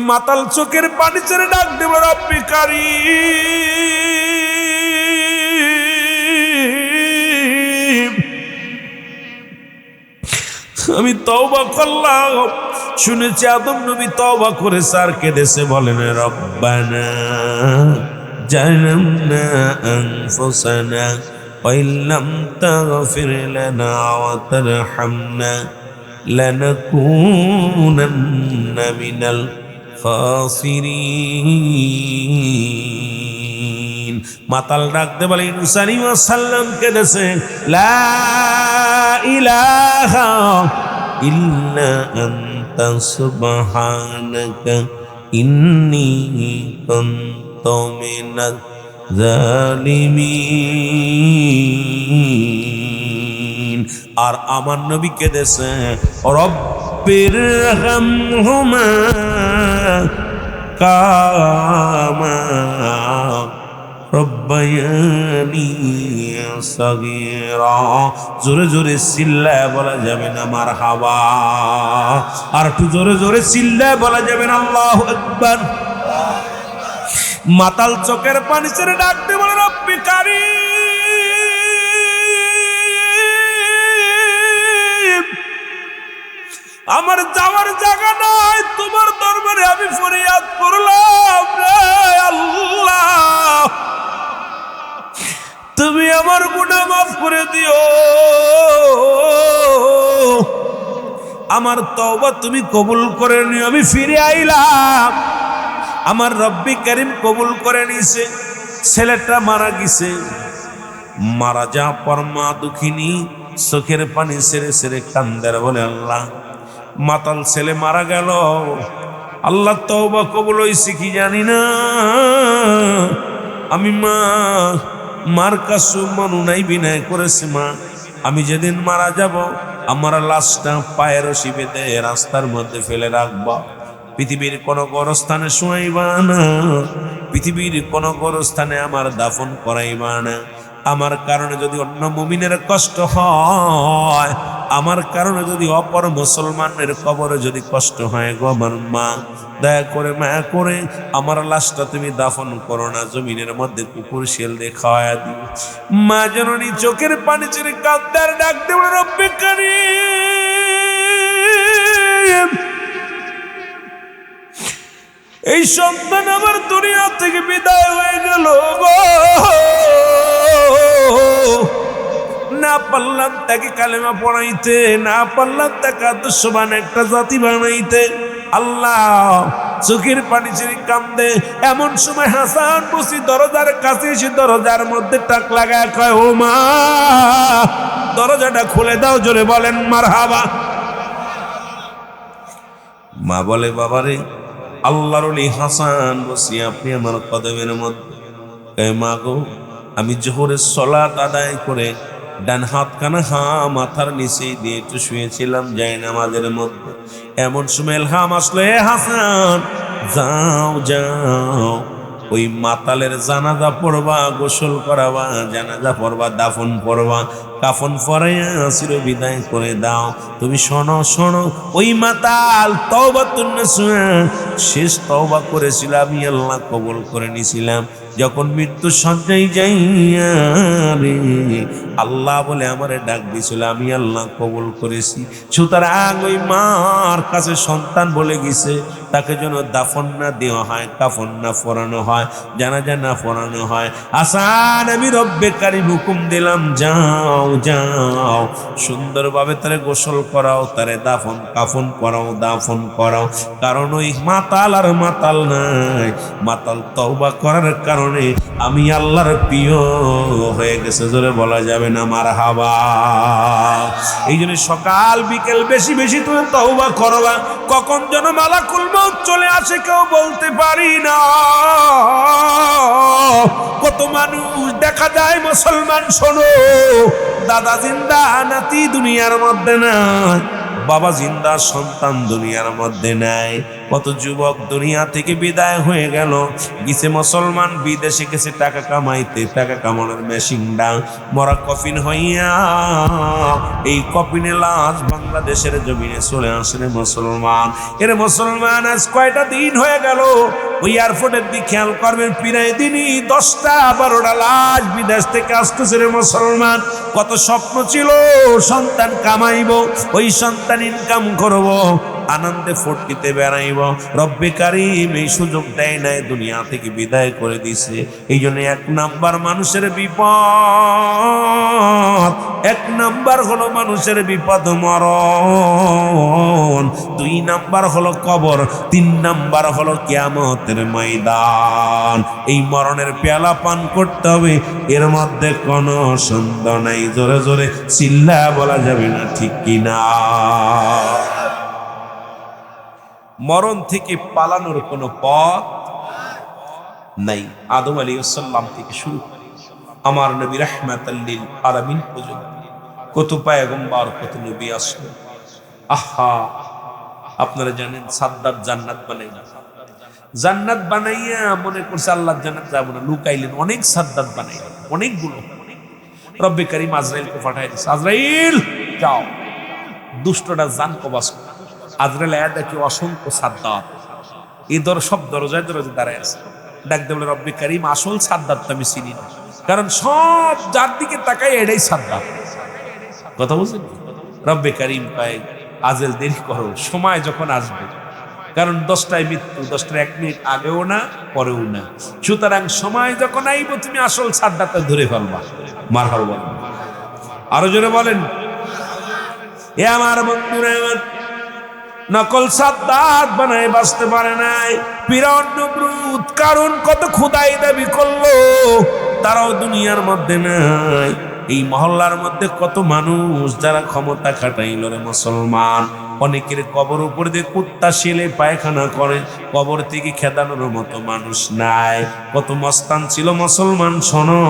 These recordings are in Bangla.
মাতাল চোখের পানি ছেড়ে ডাক দেব, রব্বি কারীম, আমি তওবা করলাম। শুনেছি আদম নবী তওবা করেছে আর কেঁদেছে, বলেন রব্বানা জালামনা আনফুসানা ওয়া ইল্লাম তাগফির লানা ওয়া তারহামনা লানাকুনান্না মিনাল খাসিরিন। মাতাল ডাকতে বলে ইউনূস আলাইহিস সালাম কেঁদেছে, লা ইলাহা ইল্লা আনতা সুবহানাকা ইন্নী কুনতু মিনাজ জালিমিন। আর আমার নবী কেঁদেছে, রব্বির হামহুমা কামা রব্বায়ানি সাগীরা। জোরে জোরে চিল্লায় বলা যাবে না মারহাবা, আর একটু জোরে জোরে চিল্লায় বলা যাবে না আল্লাহু আকবার। মাতাল চোখের পানি ছেড়ে ডাকতে বলে, রব্বি কারীম, আমার যাওয়ার জায়গা নাই, তোমার দরবারে আমি ফরিয়াদ করলাম রে আল্লাহ, তুমি আমার গুনাহ মাফ করে দিও, আমার তওবা তুমি কবুল করে নিও, আমি ফিরে আইলাম। আমার রব্বি কারীম কবুল করে নিছে। ছেলেটা মারা গেছে, মারা যা পর মা দুঃখিনী চোখের পানি ছেড়ে ছেড়ে কান্দার বলে, আল্লাহ মাতাল ছেলে মারা গেল, আল্লাহ তওবা কবুল হইছে কি জানি না, আমি মার কাছে মনোনয় বিনয় করেছি, মা আমি যেদিন মারা যাব আমার লাশটা পায়ের রশি বেঁধে রাস্তার মধ্যে ফেলে রাখবা, পৃথিবীর কোন গোরস্থানে শুয়াইবা না, পৃথিবীর কোন গোরস্থানে আমার দাফন করাইবা না। আমার কারণে যদি অন্য মুমিনের কষ্ট হয়, আমার কারণে যদি অপর মুসলমানের কবরে যদি কষ্ট হয় গো আমার মা, দয়া করে মায়া করে আমার লাশটা তুমি দাফন করো না, জমিনের মধ্যে কুকুর শেল দিয়ে খাওয়ায়া দিও। মা জননী চোখের পানি ছেড়ে কাঁদার ডাক দেবে, রব্বি কারীম, এই সন্তান আমার দুনিয়া থেকে বিদায় হয়ে গেল গো, না পারলাম তাকে কালেমা পড়াইতে, না পারলাম তাকে আদর্শবান একটা জাতি বানাইতে। আল্লাহ চোখের পানি ছেড়ে কান্দে। এমন সময় হাসান বসি দরজার কাছে এসে দরজার মধ্যে টাক লাগায় কয়, ও মা দরজাটা খুলে দাও, জোরে বলেন মারহাবা। মা বলে, বাবারে আল্লাহর ওলি হাসান বসি আপনি আমার কদমের মধ্যে। মা গো, আমি জোহরের সালাত আদায় করে ডান হাত কানা মাথার নিচে দিয়ে একটু শুয়েছিলাম যাই নামাজের মধ্যে, এমন সময় এলহাম আসলো, এ হাসান যাও যাও ওই মাতালের জানাজা পড়বা, গোসল করাবা, জানাজা পড়বা, দাফন পড়বা, কাফন পরাইয়া চির বিদায় করে দাও। তুমি শোনো শোনো, ওই মাতাল তওবাতুন নাসুহা শেষ তওবা করেছিল, আমি আল্লাহ কবুল করে নিছিলাম। যখন মৃত্যু সজ্জায় যাইয়া রে আল্লাহ বলে আমারে ডাক দিছিল, আমি আল্লাহ কবুল করেছি। সুতরাং ওই মার কাছে সন্তান বলে গেছে তাকে যেন দাফন না দেওয়া হয়, কাফন না পরানো হয়, জানাজা না পরানো হয়। হাসান আমি রব্বে কারীম হুকুম দিলাম, যাও যাও সুন্দরভাবে তারে গোসল করাও, তারে দাফন কাফন করাও, দাফন করাও। কারণ ওই মাতাল আর মাতাল নাই, মাতাল তওবা করার কারণে আমি আল্লাহর প্রিয় হয়ে গেছে, জোরে বলা যাবে না মারহাবা। এই জন্য সকাল বিকেল বেশি বেশি তুমি তওবা করবা। কখন যেন মালাকুল মউত চলে আসে কেউ বলতে পারি না। কত মানুষ দেখা যায় মুসলমান, শোনো দাদা জিন্দা নাতি দুনিয়ার মধ্যে না, বাবা জিন্দা, সন্তান দুনিয়ার মধ্যে নাই। কত যুবক দুনিয়া থেকে বিদায় হয়ে গেল, গেছে মুসলমান বিদেশে, গেছে টাকা কামাইতে, টাকা কামানোর মেশিনটা মরা কফিন হইয়া এই কফিনে লাশ বাংলাদেশের জমিনে চলে আসলে মুসলমান। এর মুসলমান আজ কয়টা দিন হয়ে গেল ওই এয়ারপোর্টের দিকে খেয়াল করবেন, প্রায় দিনই 10টা 12টা লাশ বিদেশ থেকে আসতেছে রে মুসলমান। কত স্বপ্ন ছিল সন্তান কামাইব, ওই সন্তান ইনকাম করব, আনন্দে ফুর্তিতে বেড়াইব, রব্বে কারিম এই সুযোগ দেয় নাই, দুনিয়া থেকে বিদায় করে দিছে। এই জন্য 1 নাম্বার মানুষের বিপদ, 1 নাম্বার হলো মানুষের বিপদ মরণ, 2 নাম্বার হলো কবর, 3 নাম্বার হলো কিয়ামতের ময়দান। এই মরণের পেয়ালা পান করতে হবে, এর মধ্যে কোনো সন্দেহ নাই। জোরে জোরে চিল্লা বলা যাবে না, ঠিক কিনা? মরণ থেকে পালানোর কোনো পথ নাই। আদম আলাইহিস সালাম থেকে শুরু করে আমার নবী রাহমাতাল লিল আলামিন পর্যন্ত কত পয়গম্বর, কত নবী আসলো। আহা, আপনারা জানেন সাদ্দাত জান্নাত বানাইল, জান্নাত বানাইয়া মনে করছে আল্লাহ জান্নাত যাব না, লুকাইলেন, অনেক সাদ্দাত বানাইলেন, অনেকগুলো। রব্বে কারীম আজরাইলকে পাঠায় দিয়েছে, আজরাইল যাও দুষ্টটা জান কবাস। আজরাইল আয়া দেখি অসংখ্য সাদ্দাত, এই সব দরজায় দরজায় দাঁড়ায় আছে। ডাক দে বলে, রব্বে কারীম আসল সাদ্দাত তো আমি চিনি না, কারণ সব যার দিকে তাকাই এটাই সাদ্দাত। কথা বুঝলেন? রব্বে কারীম পায় আজেল দেরি করো, সময় যখন আসবে, কারণ 10টায় মৃত্যু, 10টার 1 মিনিট আগেও না পরেও না, সুতরাং সময় যখন আইব তুমি আসল সাদ্দাতটা ধরে ফেলবা। মারহাবা, আরো জোরে বলেন। এ আমার বন্ধুরা, নকল সাদ্দাত বানায় বাঁচতে পারে নাই ফিরআউন নমরুদ, কারণ কত খোদাই দাবি করলো, তারাও দুনিয়ার মধ্যে নাই। এই মহল্লার মধ্যে কত মানুষ যারা ক্ষমতা খাটাইল রে মুসলমান, অনেকের কবর উপর দিয়ে কুত্তা শেলে পায়খানা করে, কবর থেকে খেদানোর মতো মানুষ নাই। কত মস্তান ছিল মুসলমান, শোনো,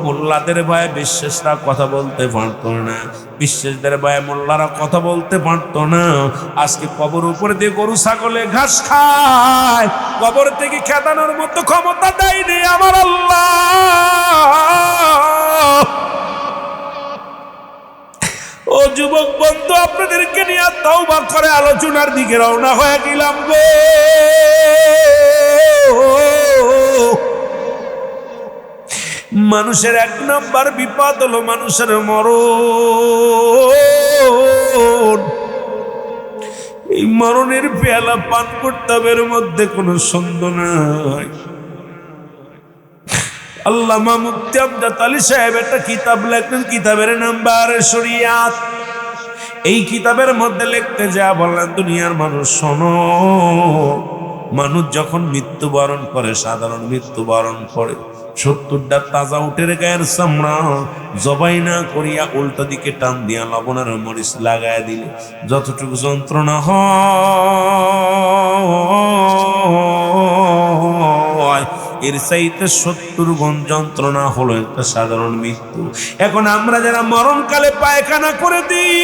মোল্লাদের ভয়ে বিশ্বাসরা কথা বলতে পারতো না, বিশ্বাসদের ভয়ে মোল্লারা কথা বলতে পারতো না। আজকে কবর উপর দিয়ে গরু ছাগলে ঘাস খায়, কবর থেকে খেদানোর মতো ক্ষমতা দেয়নি আমার আল্লাহ। ও যুবক বন্ধু, আপনাদেরকে নিয়ে তওবা করে আলোচনার দিকে রওনা হয়ে গেলাম গো। মানুষের 1 নাম্বার বিপদ হলো মানুষের মরণ। এই মরণের পেয়ালা পান করতে হবে, এর মধ্যে কোনো সন্দেহ নাই। আল্লামা মুফতি আমজাদ আলী সাহেব একটা কিতাব লেখেন, কিতাবের নাম বারে শরিয়াত। এই কিতাবের মধ্যে লিখতে যা বললেন, দুনিয়ার মানুষ শোনো, মানুষ যখন মৃত্যুবরণ করে, সাধারণ মৃত্যুবরণ করে, 70টা তাজা উটের গায়ের চামড়া জবাই না করিয়া উল্টো দিকে টান দিয়া লবণের মরিচ লাগায় দিলে যতটুকু যন্ত্রণা হয়, এর চাইতে 70 গুণ যন্ত্রণা হলো একটা সাধারণ মৃত্যু। এখন আমরা যারা মরণকালে পায়খানা করে দিই,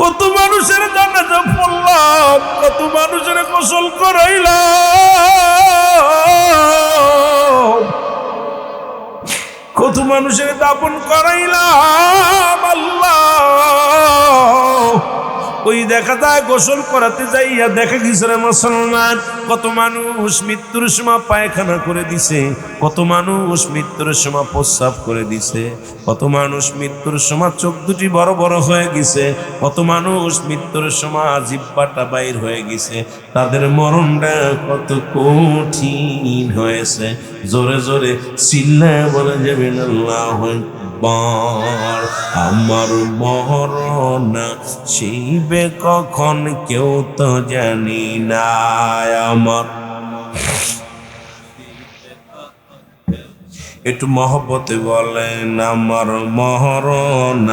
কত মানুষের জানাজা পড়লাম, কত মানুষের গোসল করাইলাম, কত মানুষের দাপন করাইলাম আল্লাহ। ওই দেখা যায় গোসল করাতে যাইয়া দেখা গেছে রে মুসলমান, কত মানুষ মৃত্যুর সময় পায়খানা করে দিছে, কত মানুষ মৃত্যুর সময় প্রস্রাব করে দিছে, কত মানুষ মৃত্যুর সময় চোখ দুটি বড় বড় হয়ে গেছে, কত মানুষ মৃত্যুর সময় জিহ্বাটা বাইর হয়ে গেছে। তাদের মরণটা কত কঠিন হয়েছে। জোরে জোরে চিল্লায় বলা যাবে না আল্লাহু আকবার। আমার মরণ শিবে কখন কেউ তো জানি না, আমার একটু মহব্বতে বলেন, আমার মরণ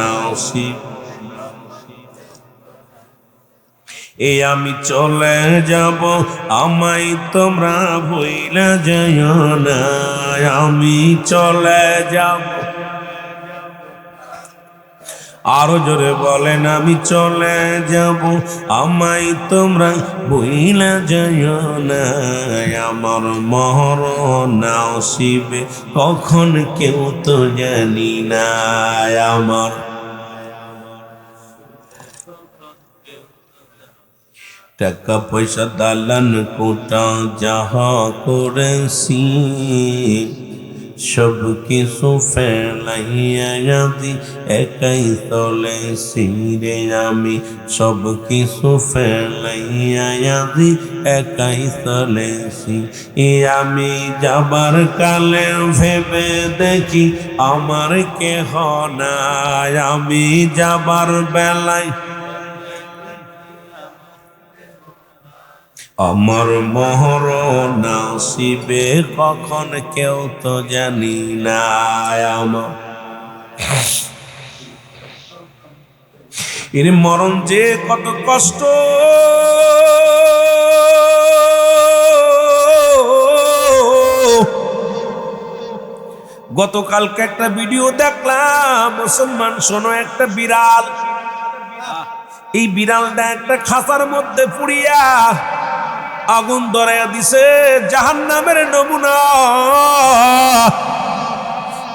শিব। এই আমি চলে যাব, আমায় তোমরা ভুইলা যাইও না, আমি চলে যাব, আরো জোরে বলেন, আমি চলে যাব, আমায় তোমরা বইলা যায় না। আমার মরণ আসিবে কখন কেউ তো জানি না। আমার টাকা পয়সা দালান কোটা যাহা করেছি, সব কিছু ফেলাইয়া যদি একাই চলেছি রে আমি। সব কিছু ফেলাইয়া যদি একাই চলেছি। আমি যাবার কালে ভেবে দেখি আমার কেহ নাই। আমি যাবার বেলায় আমার মরণ আসিবে কখন কেউ তো জানি না। আমার এর মরণ যে কত কষ্ট, গতকালকে একটা ভিডিও দেখলাম, মুসলমান শোনো, একটা বিড়াল, এই বিড়ালটা একটা খাঁচার মধ্যে পুড়িয়া আগুন ধরাইয়া দিছে। জাহান্নামের নমুনা।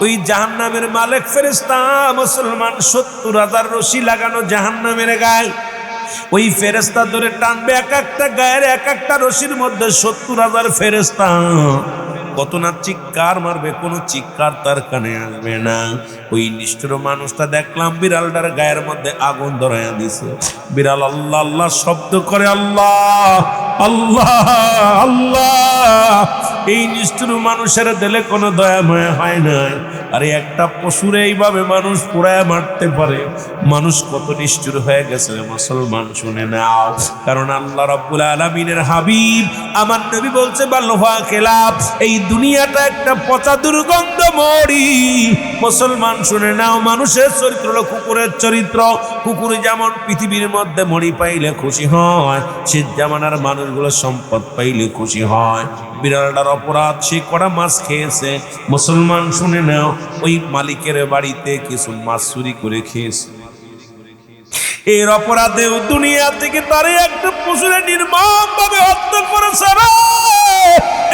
ওই জাহান্নামের মালিক ফেরেশতা মুসলমান 70,000 রশি লাগানো জাহান্নামের গায়ে। ওই ফেরেশতা ধরে টানবে, এক একটা গায়ের এক একটা রশির মধ্যে 70,000 ফেরেশতা। কত না চিৎকার মারবে, কোনো চিৎকার তার কানে আসবে না। ওই নিষ্ঠুর মানুষটা দেখলাম বিড়ালটার গায়ের মধ্যে আগুন ধরাইয়া দিছে। বিড়াল আল্লাহ আল্লাহ শব্দ করে, আল্লাহ আল্লাহ আল্লাহ। এই নিষ্ঠুর মানুষের দিলে কোনো দয়া মায়া হয় না। আরে একটা পশুরে এইভাবে মানুষ পোড়ায় মারতে পারে, মানুষ কত নিষ্ঠুর হয়ে গেছে মুসলমান, শুনে নাও। কারণ আল্লাহ রাব্বুল আলামিনের হাবিব আমার নবী বলছে, বাল্লফা খেলাফ, এই দুনিয়াটা একটা পচা দুর্গন্ধ মরি। মুসলমান শুনে নাও, মানুষের চরিত্র হলো কুকুরের চরিত্র। কুকুর যেমন পৃথিবীর মধ্যে মরি পাইলে খুশি হয়, সে জামানার মানুষগুলো সম্পদ পাইলে খুশি হয়। বিড়ালটার অপরাধ, সে কড়া মাছ খেয়েছে। মুসলমান শুনে নাও, ওই মালিকের বাড়িতে কিছু মাছ চুরি করে খেয়েছে। এর অপরাধে দুনিয়া থেকে তারে একটা পশুরে নির্মম ভাবে হত্যা করেছে।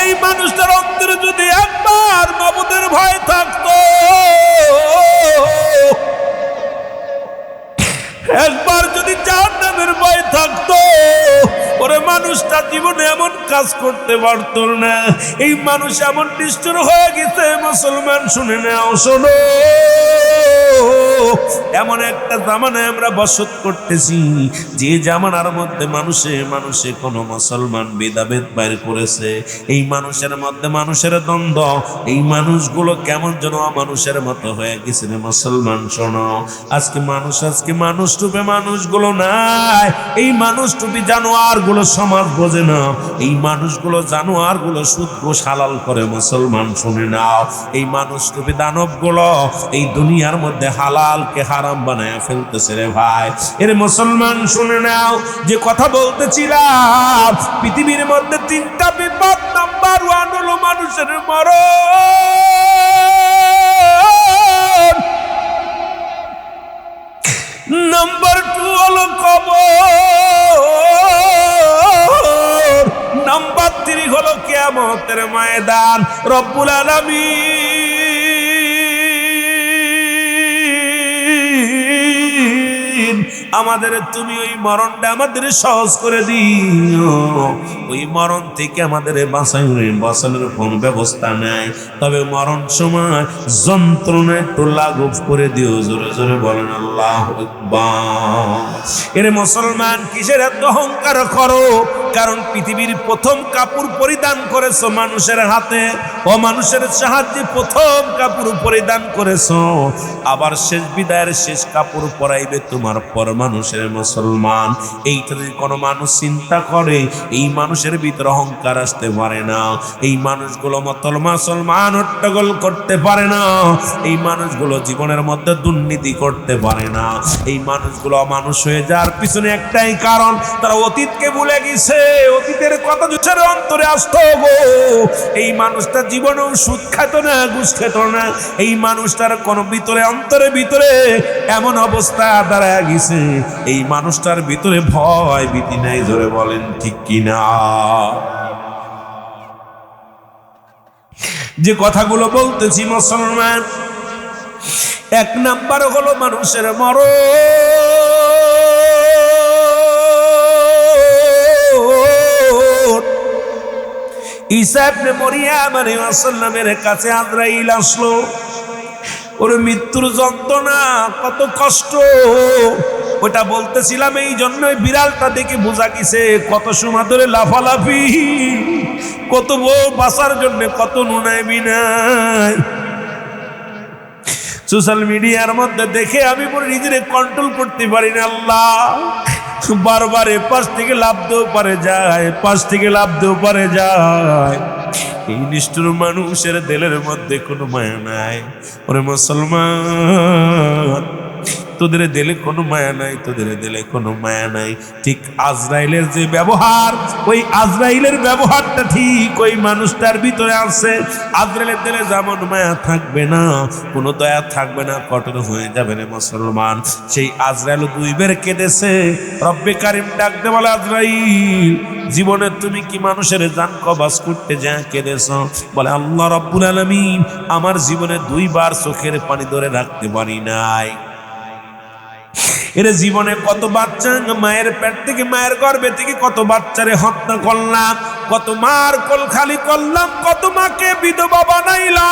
এই মানুষটার অন্তরে যদি একবার মাবুদের ভয় থাকতো, একবার যদি জাহান্নামের ভয় থাকতো, ওরে মানুষটা জীবনে এমন কাজ করতে পারতো না। এই মানুষ এমন নিষ্ঠুর হয়ে গেছে। মুসলমান শুনে নাও, শোনো, এমন একটা জামানায় আমরা বসত করতেছি, যে জামানার মধ্যে মানুষে মানুষে কোন মুসলমান ভেদাভেদ বাইর করেছে। এই মানুষের মধ্যে মানুষের দ্বন্দ্ব, এই মানুষগুলো কেমন যেন মানুষের মতো হয়ে গেছে রে মুসলমান। শোনো, আজকে মানুষ রূপে মানুষগুলো নাই। এই মানুষ রূপী জানোয়ার গুলো সমাজ বোঝে না। এই মানুষগুলো জানোয়ার গুলো সুদ ঘোষ হালাল করে। মুসলমান শুনে নাও, এই মানুষ রূপী দানব গুলো এই দুনিয়ার মধ্যে হালালকে হারাম বানায় ফেলতেছে রে ভাই। এর মুসলমান শুনে নাও, যে কথা বলতেছিলাম, পৃথিবীর মধ্যে 3টা বিপদ, নাম্বার 1 হলো মানুষের মরণ, নাম্বার 2 হলো কবর, নাম্বার 3 হলো কিয়ামতের ময়দান। রব্বুল আলামিন আমাদের তুমি ওই মরণটা আমাদের সহজ করে দিও। ওই মরণ থেকে আমাদের বাঁচানোর কোন ব্যবস্থা নাই, তবে মরণ সময় যন্ত্রণা একটু লাঘব করে দিও। জোরে জোরে বলেন আল্লাহু আকবার। এর মুসলমান কিসের এত অহংকার করো? কারণ পৃথিবীর প্রথম কাপড় পরিধান করেছো মানুষের হাতে, ও মানুষের সাহায্যে প্রথম কাপড় পরিধান করেছো, আবার শেষ বিদায়ের শেষ কাপড় পরাইবে তোমার পর মানুষের। মুসলমান, এইটা যদি কোনো মানুষ চিন্তা করে, এই মানুষের ভিতরে অহংকার আসতে পারে না। এই মানুষগুলো মুসলমান হট্টগোল করতে পারে না। এই মানুষগুলো জীবনের মধ্যে দুর্নীতি করতে পারে না। এই মানুষগুলো মানুষ হয়ে যাওয়ার পিছনে একটাই কারণ, তারা অতীতকে ভুলে গেছে। ভিতরে অতীতের কথা জুছের অন্তরে আসতো গো। এই মানুষটা জীবনেও সুদ খেত না, ঘুষ খেত না। এই মানুষটার কোন ভিতরে অন্তরে ভিতরে এমন অবস্থা দাঁড়ায় গেছে, এই মানুষটার ভিতরে ভয় ভীতি নাই। ধরে বলেন ঠিক কিনা? যে কথাগুলো বলতেছি মুসলমান, এক নাম্বার হলো মানুষের মরণ। ঈসা ইবনে মরিয়ম আলাইহিস সালামের কাছে আজরাইল আসলো। ওর মৃত্যুর যন্ত্রণা কত কষ্ট, ওটা বলতেছিলাম। এই জন্যই বিড়ালটা দেখে বোঝা গেছে কত সময় ধরে লাফালাফি, কত বউ বাঁচার জন্য কত নুনাই বিনাই। সোশ্যাল মিডিয়ার মধ্যে দেখে আমি পুরো নিজের কন্ট্রোল করতে পারি না। আল্লাহ বারবার পাশ থেকে লাভ দেও পারে যায়, পাশ থেকে লাভ দেও পারে যায়। এই নিষ্ঠুর মানুষের দিলের মধ্যে কোনো মায়া নাই। ওরে মুসলমান, তোদের দিলে কোনো মায়া নাই, তোদের দিলে কোনো মায়া নাই। ঠিক আজরাইলের যে ব্যবহার, ওই আজরাইলের ব্যবহারটা ঠিক ওই মানুষটার ভিতরে আছে। আজরাইলের দিলে যেমন মায়া থাকবে না, কোনো দয়া থাকবে না, কঠোর হয়ে যাবে রে মুসলমান। সেই আজরাইল 2 বের কেঁদেছে। রব্বে কারিম ডাকতে বলে, আজরাইল জীবনে তুমি কি মানুষের জান কবজ করতে যা কেঁদেছ? বলে, আল্লাহ রাব্বুল আলামিন আমার জীবনে 2 বার চোখের পানি ধরে রাখতে পারি নাই। এর জীবনে কত বাচ্চা মায়ের পেট থেকে, মায়ের গর্ভে থেকে কত বাচ্চারে হত্যা করলাম, কত মার কোল খালি করলাম, কত মাকে বিধবা বানাইলাম,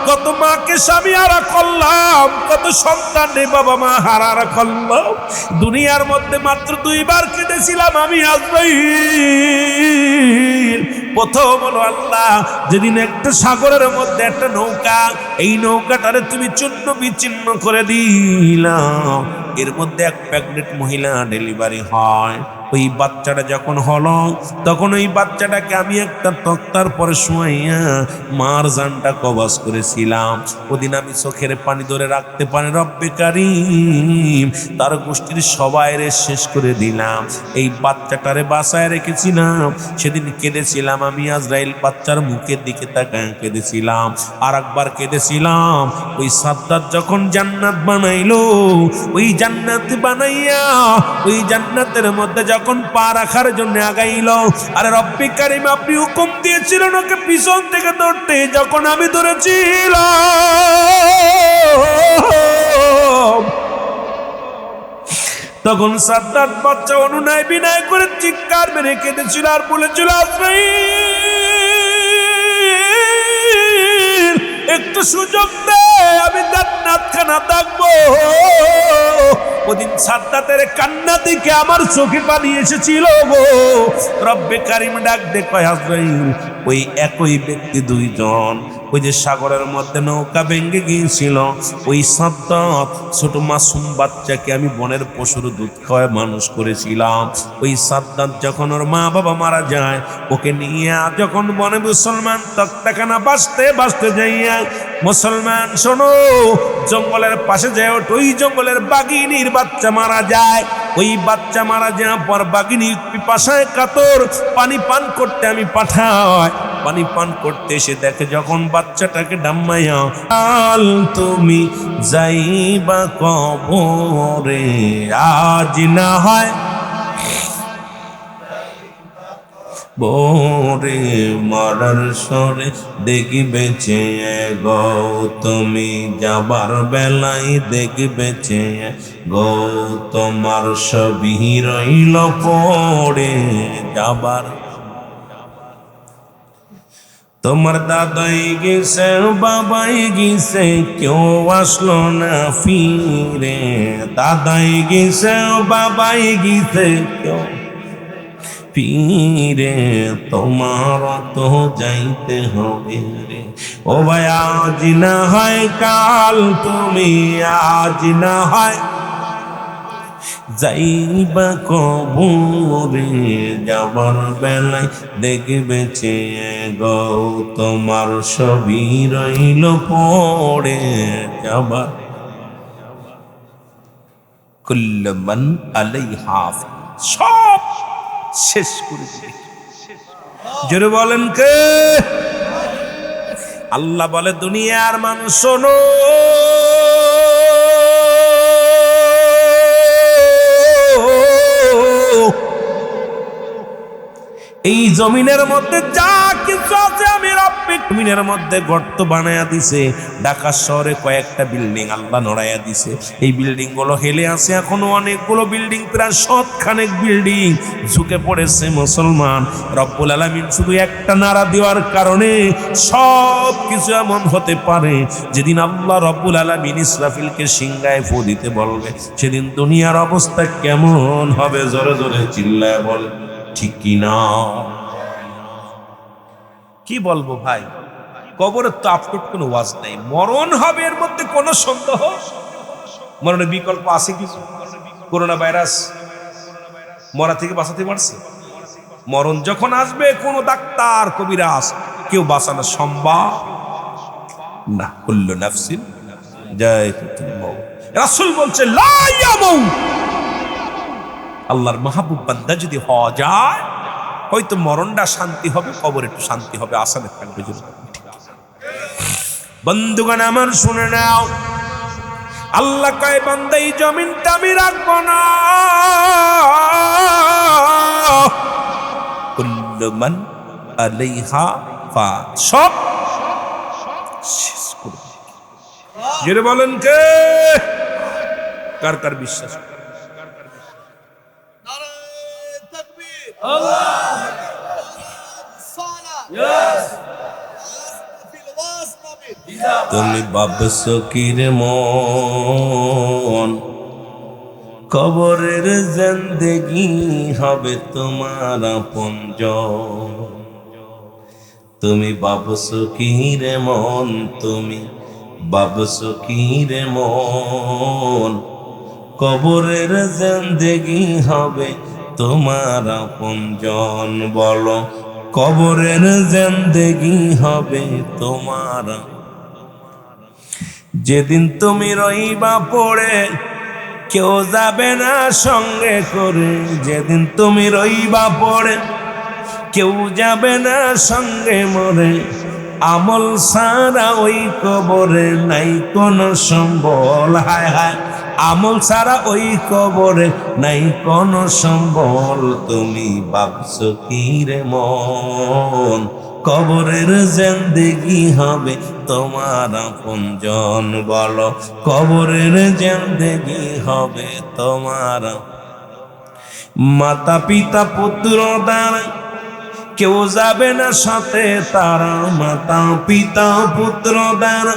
কত মাকে স্বামী হারা করলাম, কত সন্তান রে বাবা মা হারা করলাম। দুনিয়ার মধ্যে মাত্র 2 বার কেঁদেছিলাম আমি আজরাইল। প্রথম হলো আল্লাহ, যেদিন একটা সাগরের মধ্যে একটা নৌকা, এই নৌকাটারে তুমি চূর্ণ বিচ্ছিন্ন করে দিলাম। এর মধ্যে এক প্রেগনেন্ট মহিলা ডেলিভারি হয়। ওই বাচ্চাটা যখন হলো, তখন ওই বাচ্চাটাকে আমি একটা তক্তার পরে শুয়াইয়া মার জানটা কবজ করেছিলাম। ওদিন আমি চোখের পানি ধরে রাখতে পারি রব্বে কারিম, তার গোষ্ঠীর সবাইরে শেষ করে দিলাম। এই বাচ্চাটারে বাঁচায় রেখেছিলাম। সেদিন কেঁদেছিলাম আমি আজরাইল, বাচ্চার মুখের দিকে তাকায় কেঁদেছিলাম। আর একবার কেঁদেছিলাম ওই সাদ্দাত যখন জান্নাত বানাইলো, ওই জান্নাত বানাইয়া ওই জান্নাতের মধ্যে যখন পা রাখার জন্য আগাইল, আরে রব্বে কারিম আপনি হুকুম দিয়েছিলেন ওকে পিছন থেকে ধরতে, যখন আমি ধরেছিলাম তখন সাদ্দাত বাচ্চা অনুনয় বিনয় করে চিৎকার মেরে কেঁদেছিল আর বলেছিল, আজরাইল একটু সুযোগ দে, আমি জান্নাত খানা দেখবো। ওদিন সাদ্দাতের কান্না দেখে আমার চোখে পানি এসেছিল গো। রব্বে কারিম ডাক দে কয়, আজরাইল ওই একই ব্যক্তি 2 জন ওই যে সাগরের মধ্যে নৌকা ভেঙে গিয়েছিল, ওই সাদ্দাত ছোট মাসুম বাচ্চাকে আমি বনের পশুর দুধ খাওয়ায় মানুষ করেছিলাম। ওই সাদ্দাত যখন ওর মা বাবা মারা যায়, ওকে নিয়ে যখন বনে মুসলমান তক্তাখানা বাঁচতে বাঁচতে যাইয়া, মুসলমান শোনো, জঙ্গলের পাশে যায়, ওই জঙ্গলের বাঘিনীর বাচ্চা মারা যায়। ওই বাচ্চা মারা যাওয়ার পর বাঘিনীর পিপাসায় কাতর পানি পান করতে আমি পাঠাই। পানি পান করতে এসে দেখে যখন বাচ্চাটাকে ডাম্মাইয়া, আল তুমি যাইবা কবরে, আজ না হয় বোরে মরার সরে দেখবে চেয়ে গো, তুমি যাবার বেলায় দেখবে চেয়ে গো, তোমার সবই রইল পড়ে যাবার। তোমার দাদাই গেছে বাবাই গেছে, কেউ আসলো না ফিরে, দাদাই গেছে বাবাই গেছে কেউ ফিরে, তোমার তো যাইতে হবে রে ও ভাই, আজ না হয় কাল, তুমি আজ না হয় যাইবা কবরে, যাবার বেলায় দেখবে চেয়ে গো, তোমার সবই রইল পড়ে যাবার। কুল্লু মান আলাইহা সব শেষ করে দিবে। জোরে বলেন কে? আল্লাহ বলে দুনিয়ার মানুষ শোনো, এই জমিনের মধ্যে যা কিছু আছে আমি রব্বি জমিনের মধ্যে গর্ত বানায়া দিছে। ঢাকা শহরে কয়েকটা বিল্ডিং আল্লাহ নড়াইয়া দিছে, এই বিল্ডিং গুলো হেলে আছে এখনো অনেকগুলো বিল্ডিং, প্রায় 100 বিল্ডিং ঝুঁকে পড়েছে মুসলমান। রব্বুল আলামিন শুধু একটা নারা দেওয়ার কারণে সব কিছু এমন হতে পারে, যেদিন আল্লাহ রব্বুল আলামিন ইসরাফিলকে সিংহায় ফু দিতে বলবে, সেদিন দুনিয়ার অবস্থা কেমন হবে? জোরে জোরে চিল্লায় বল ঠিক কিনা? কি বলবো ভাই, কবরের তো আপটুট কোনো ওয়াজ নাই, মরণ হবে এর মধ্যে কোনো সন্দেহ। মরণের বিকল্প আছে কিছু? করোনা ভাইরাস মরা থেকে বাঁচাতে পারছে? মরণ যখন আসবে কোন ডাক্তার কবিরাজ কেউ বাঁচানো সম্ভব না। কুল্লু নাফসিন যায়কাতুল মাউত। রাসূল বলছে লা ইয়ামুত। আল্লাহর মাহবুব বান্দা যদি হওয়া যায়, হয়তো মরণটা শান্তি হবে, কবর একটু শান্তি হবে, আসামে থাকবে। বন্ধুগণ আমার শুনে নাও, আল্লাহ কয় বান্দা এই জমিনটা আমি রাখবো না, কুল্লু মান আলাইহা ফান, সব শেষ করবে। জোরে বলেন কে? কার কার বিশ্বাস? তুমি ভাবছো কি রে মন, কবরের জিন্দেগি হবে তোমার আপনজন? তুমি ভাবছো কি রে মন, তুমি ভাবছো কি রে মন, কবরের জিন্দেগি হবে তোমার আপনজন? বলো কবরের জিন্দেগি হবে তোমার। যেদিন তুমি রইবা পড়ে কেউ যাবে না সঙ্গে করে, যেদিন তুমি রইবা পড়ে কেউ যাবে না সঙ্গে মরে, আমল সারা ওই কবরে নাই কোনো সম্বল। হায় হায়, আমল ছাড়া ওই কবরে নাই কোনো সম্বল। তুমি ভাবছো কি রে মন, কবরের জিন্দেগি হবে তোমার আপনজন? বলো কবরের জিন্দেগি হবে তোমার। মাতা পিতা পুত্র দ্বারা কেউ যাবে না সাথে তারা, মাতা পিতা পুত্র দ্বারা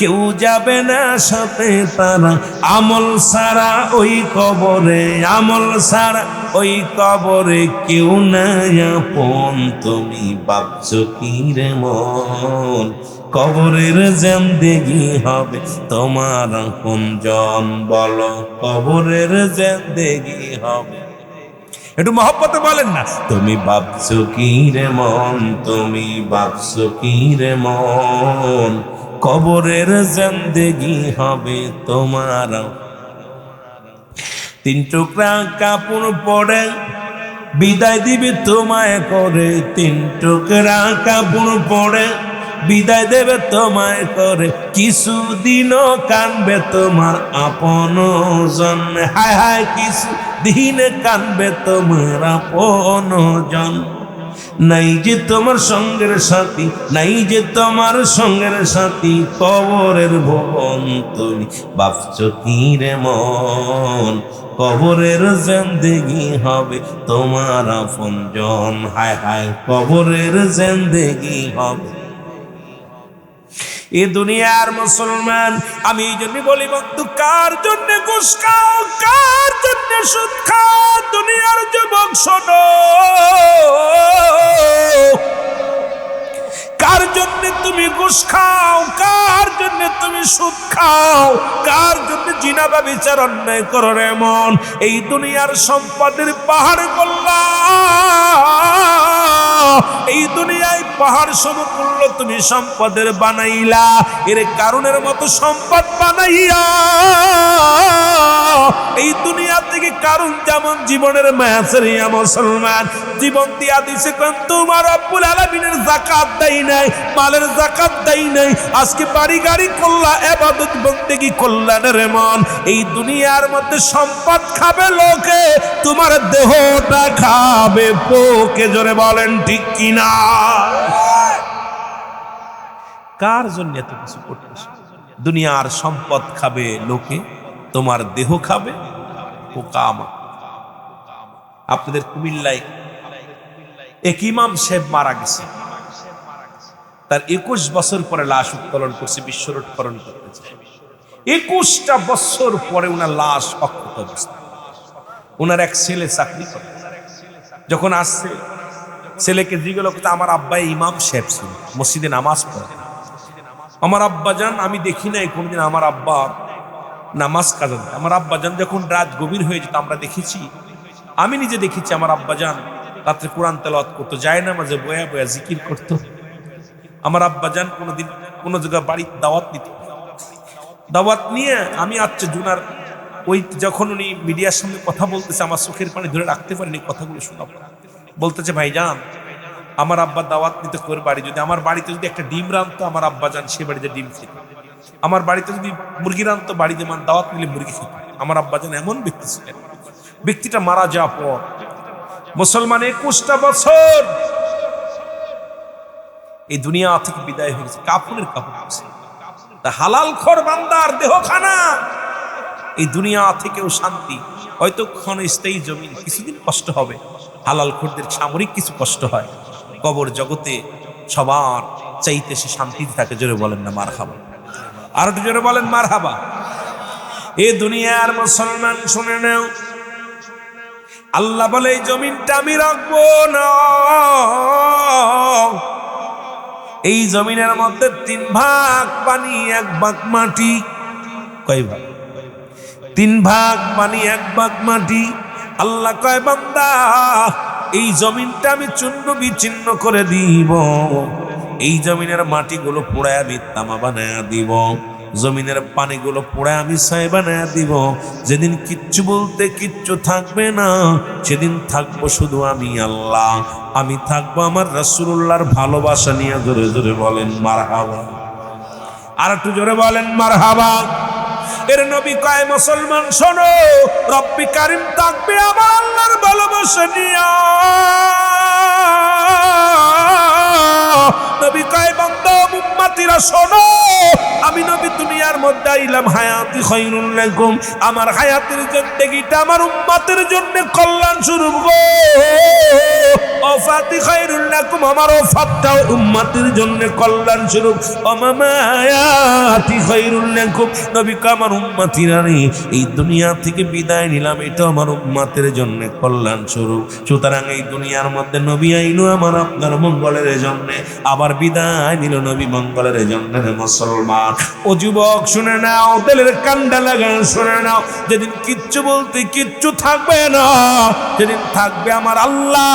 কেউ যাবে না সাথে তারা, আমল সারা ওই কবরে, আমল সারা ওই কবরে কেউ নাই আপন। তুমি ভাবছো কি রে মন, কবরের জিন্দেগি হবে তোমার আপনজন? বলো কবরের জিন্দেগি হবে। একটু মহব্বতে বলেন না, তুমি ভাবছো কি রে মন, তুমি ভাবছো কি রে মন, কবরের জিন্দেগি হবে তোমার। 3 টুকরা কাপড় পরে বিদায় দিবে তোমায় করে, 3 টুকরা কাপড় পরে বিদায় দেবে তোমায় করে, কিছুদিনও কানবে তোমার আপন জন। হায় হায়, কিছু দিন কানবে তোমার আপন জন। নাই যে তোমার সঙ্গের সাথী, নাই যে তোমার সঙ্গের সাথী, কবরের ভুবন। তুমি ভাবছো কি রে মন, কবরের জিন্দেগি হবে তোমার আপনজন? হায় হায়, কবরের জিন্দেগি হবে। এ দুনিয়ার মুসলমান, আমি এই জন্য বলি বন্ধু, কার জন্য ঘুষ খাও, কার জন্য সুদ খাও? দুনিয়ার যুবক শোনো, কার জন্য তুমি ঘুষ খাও, কার জন্য তুমি সুদ খাও, কার জন্য জিনা ব্যভিচার অন্যায় করো রে মন? এই দুনিয়ার সম্পদের পাহাড় গল্লা, এই দুনিয়ায় পাহাড় সমতুল্য তুমি সম্পদের বানাইলা, এর কারণের মতো সম্পদ বানাইয়া এই দুনিয়া থেকে কারণ যেমন জীবনের মায়া ছেড়ে মুসলমান জীবন দিয়া দিছে, কোন তোমার রব্বুল আলামিনের যাকাত দেই নাই, মালের যাকাত দেই নাই, আজকে বাড়ি গাড়ি করলা, ইবাদত বন্দেগি করলা না রে মন। এই দুনিয়ার মধ্যে সম্পদ খাবে লোকে, তোমার দেহটা খাবে পোকে। জোরে বলেন ঠিক কিনা? কার জন্য এত কিছু করতেছ? দুনিয়ার সম্পদ খাবে লোকে, তোমার দেহ খাবে পোকা। আপনাদের কুমিল্লায় এক ইমাম সাহেব মারা গেছে, তার 21 বছর পরে লাশ উত্তোলন করছে, বিশ্ব রোড খনন করতেছে। 21টা বছর পরে ওনার লাশ অক্ষত অবস্থা। ওনার এক ছেলে চাকরি করে, যখন আসছে ছেলেকে জিজ্ঞেস করতে, আমার আব্বা ইমাম সাহেব ছিল, মসজিদে নামাজ পড়ে। আমার আব্বা জান আমি দেখি নাই কোনদিন আমার আব্বা নামাজ কাজা দেয়। আমার আব্বা জান যখন রাত গভীর হয়ে যেত আমরা দেখেছি, আমি নিজে দেখেছি আমার আব্বা জান রাত্রে কোরআন তেলাওয়াত করতো, যায় না মাঝে বয়া বয়া জিকির করতো। আমার আব্বা জান কোনোদিন কোনো জায়গায় বাড়ি দাওয়াত নিত, দাওয়াত নিয়ে আমি আচ্ছা জুনার ওই যখন উনি মিডিয়ার সামনে কথা বলতেছে আমার চোখের পানি ধরে রাখতে পারিনি, কথাগুলো শোনাব। বলতেছে ভাইজান আমার আব্বা দাওয়াত নিতে করে বাড়ি, যদি আমার বাড়িতে যদি একটা ডিম রানতো আমার আব্বা জান সে বাড়িতে ডিম খেত, আমার বাড়িতে যদি মুরগি রানতো বাড়িতে দাওয়াত নিলে মুরগি খেত। আমার আব্বা জান এমন ব্যক্তি ছিলেন। ব্যক্তিটা মারা যাওয়ার পর মুসলমান 21টা বছর এই দুনিয়া থেকে বিদায় হয়ে গেছে, কাফনের কাপড় পরছে। তা হালাল খোর বান্দার দেহখানা এই দুনিয়া থেকেও শান্তি, হয়তো ক্ষণস্থায়ী জমিন কিছুদিন কষ্ট হবে, হালাল খোরদের সামরিক কিছু কষ্ট হয়, কবর জগতে সবার চাইতে সে শান্তিতে থাকে। জোরে বলেন না মারহাবা? আর একটু জোরে বলেন মারহাবা। এ দুনিয়ার মুসলমান শুনে নাও, আল্লাহ বলে এই জমিনটা আমি রাখবো না। এই জমিনের মধ্যে 3 ভাগ পানি 1 ভাগ মাটি। কয় ভাগ? 3 ভাগ পানি 1 ভাগ মাটি। আল্লাহ কয় বান্দা এই জমিনটা আমি চূর্ণ বিচ্ছিন্ন করে দিব, এই জমিনের মাটিগুলো পোড়ায় আমি তামা বানায় দিব, জমিনের পানিগুলো পোড়ায় আমি ছাই বানায় দিব। যেদিন কিচ্ছু বলতে কিচ্ছু থাকবে না, সেদিন থাকবো শুধু আমি আল্লাহ, আমি থাকবো আমার রাসূলুল্লাহর ভালোবাসা নিয়ে। জোরে জোরে বলেন মারহাবা। আর একটু জোরে বলেন মারহাবা। এর নবী কয় মুসলমান শোনো, রব্বি কারিম থাকবে আমার আল্লাহর ভালোবাসা নিয়া। নবী কয় বান্দা উম্মতিরা শোনো, আমি নবী দুনিয়ার মধ্যে আইলাম হায়াতি খায়রুল লাকুম, আমার হায়াতের জিন্দেগিটা আমার উম্মতের জন্য কল্যাণ স্বরূপ গো। ওফাতি খায়রুল লাকুম, আমার ওফাতটা উম্মতের জন্য কল্যাণ স্বরূপ। অমামায়াতি খায়রুল লাকুম, নবী কয় আমার উম্মতিরা রে এই দুনিয়া থেকে বিদায় নিলাম, এটা আমার উম্মতের জন্য কল্যাণ স্বরূপ। সুতরাং এই দুনিয়ার মধ্যে নবী আইলো আমার আপনার মঙ্গলের জন্য, আবার বিদায় নিল নবী মঙ্গলের জন্য। মুসলমান ও যুবক শুনে নাও, দিলের কান্ডা লাগান শুনে নাও, যেদিন কিচ্ছু বলতে কিচ্ছু থাকবে না, যেদিন থাকবে আমার আল্লাহ,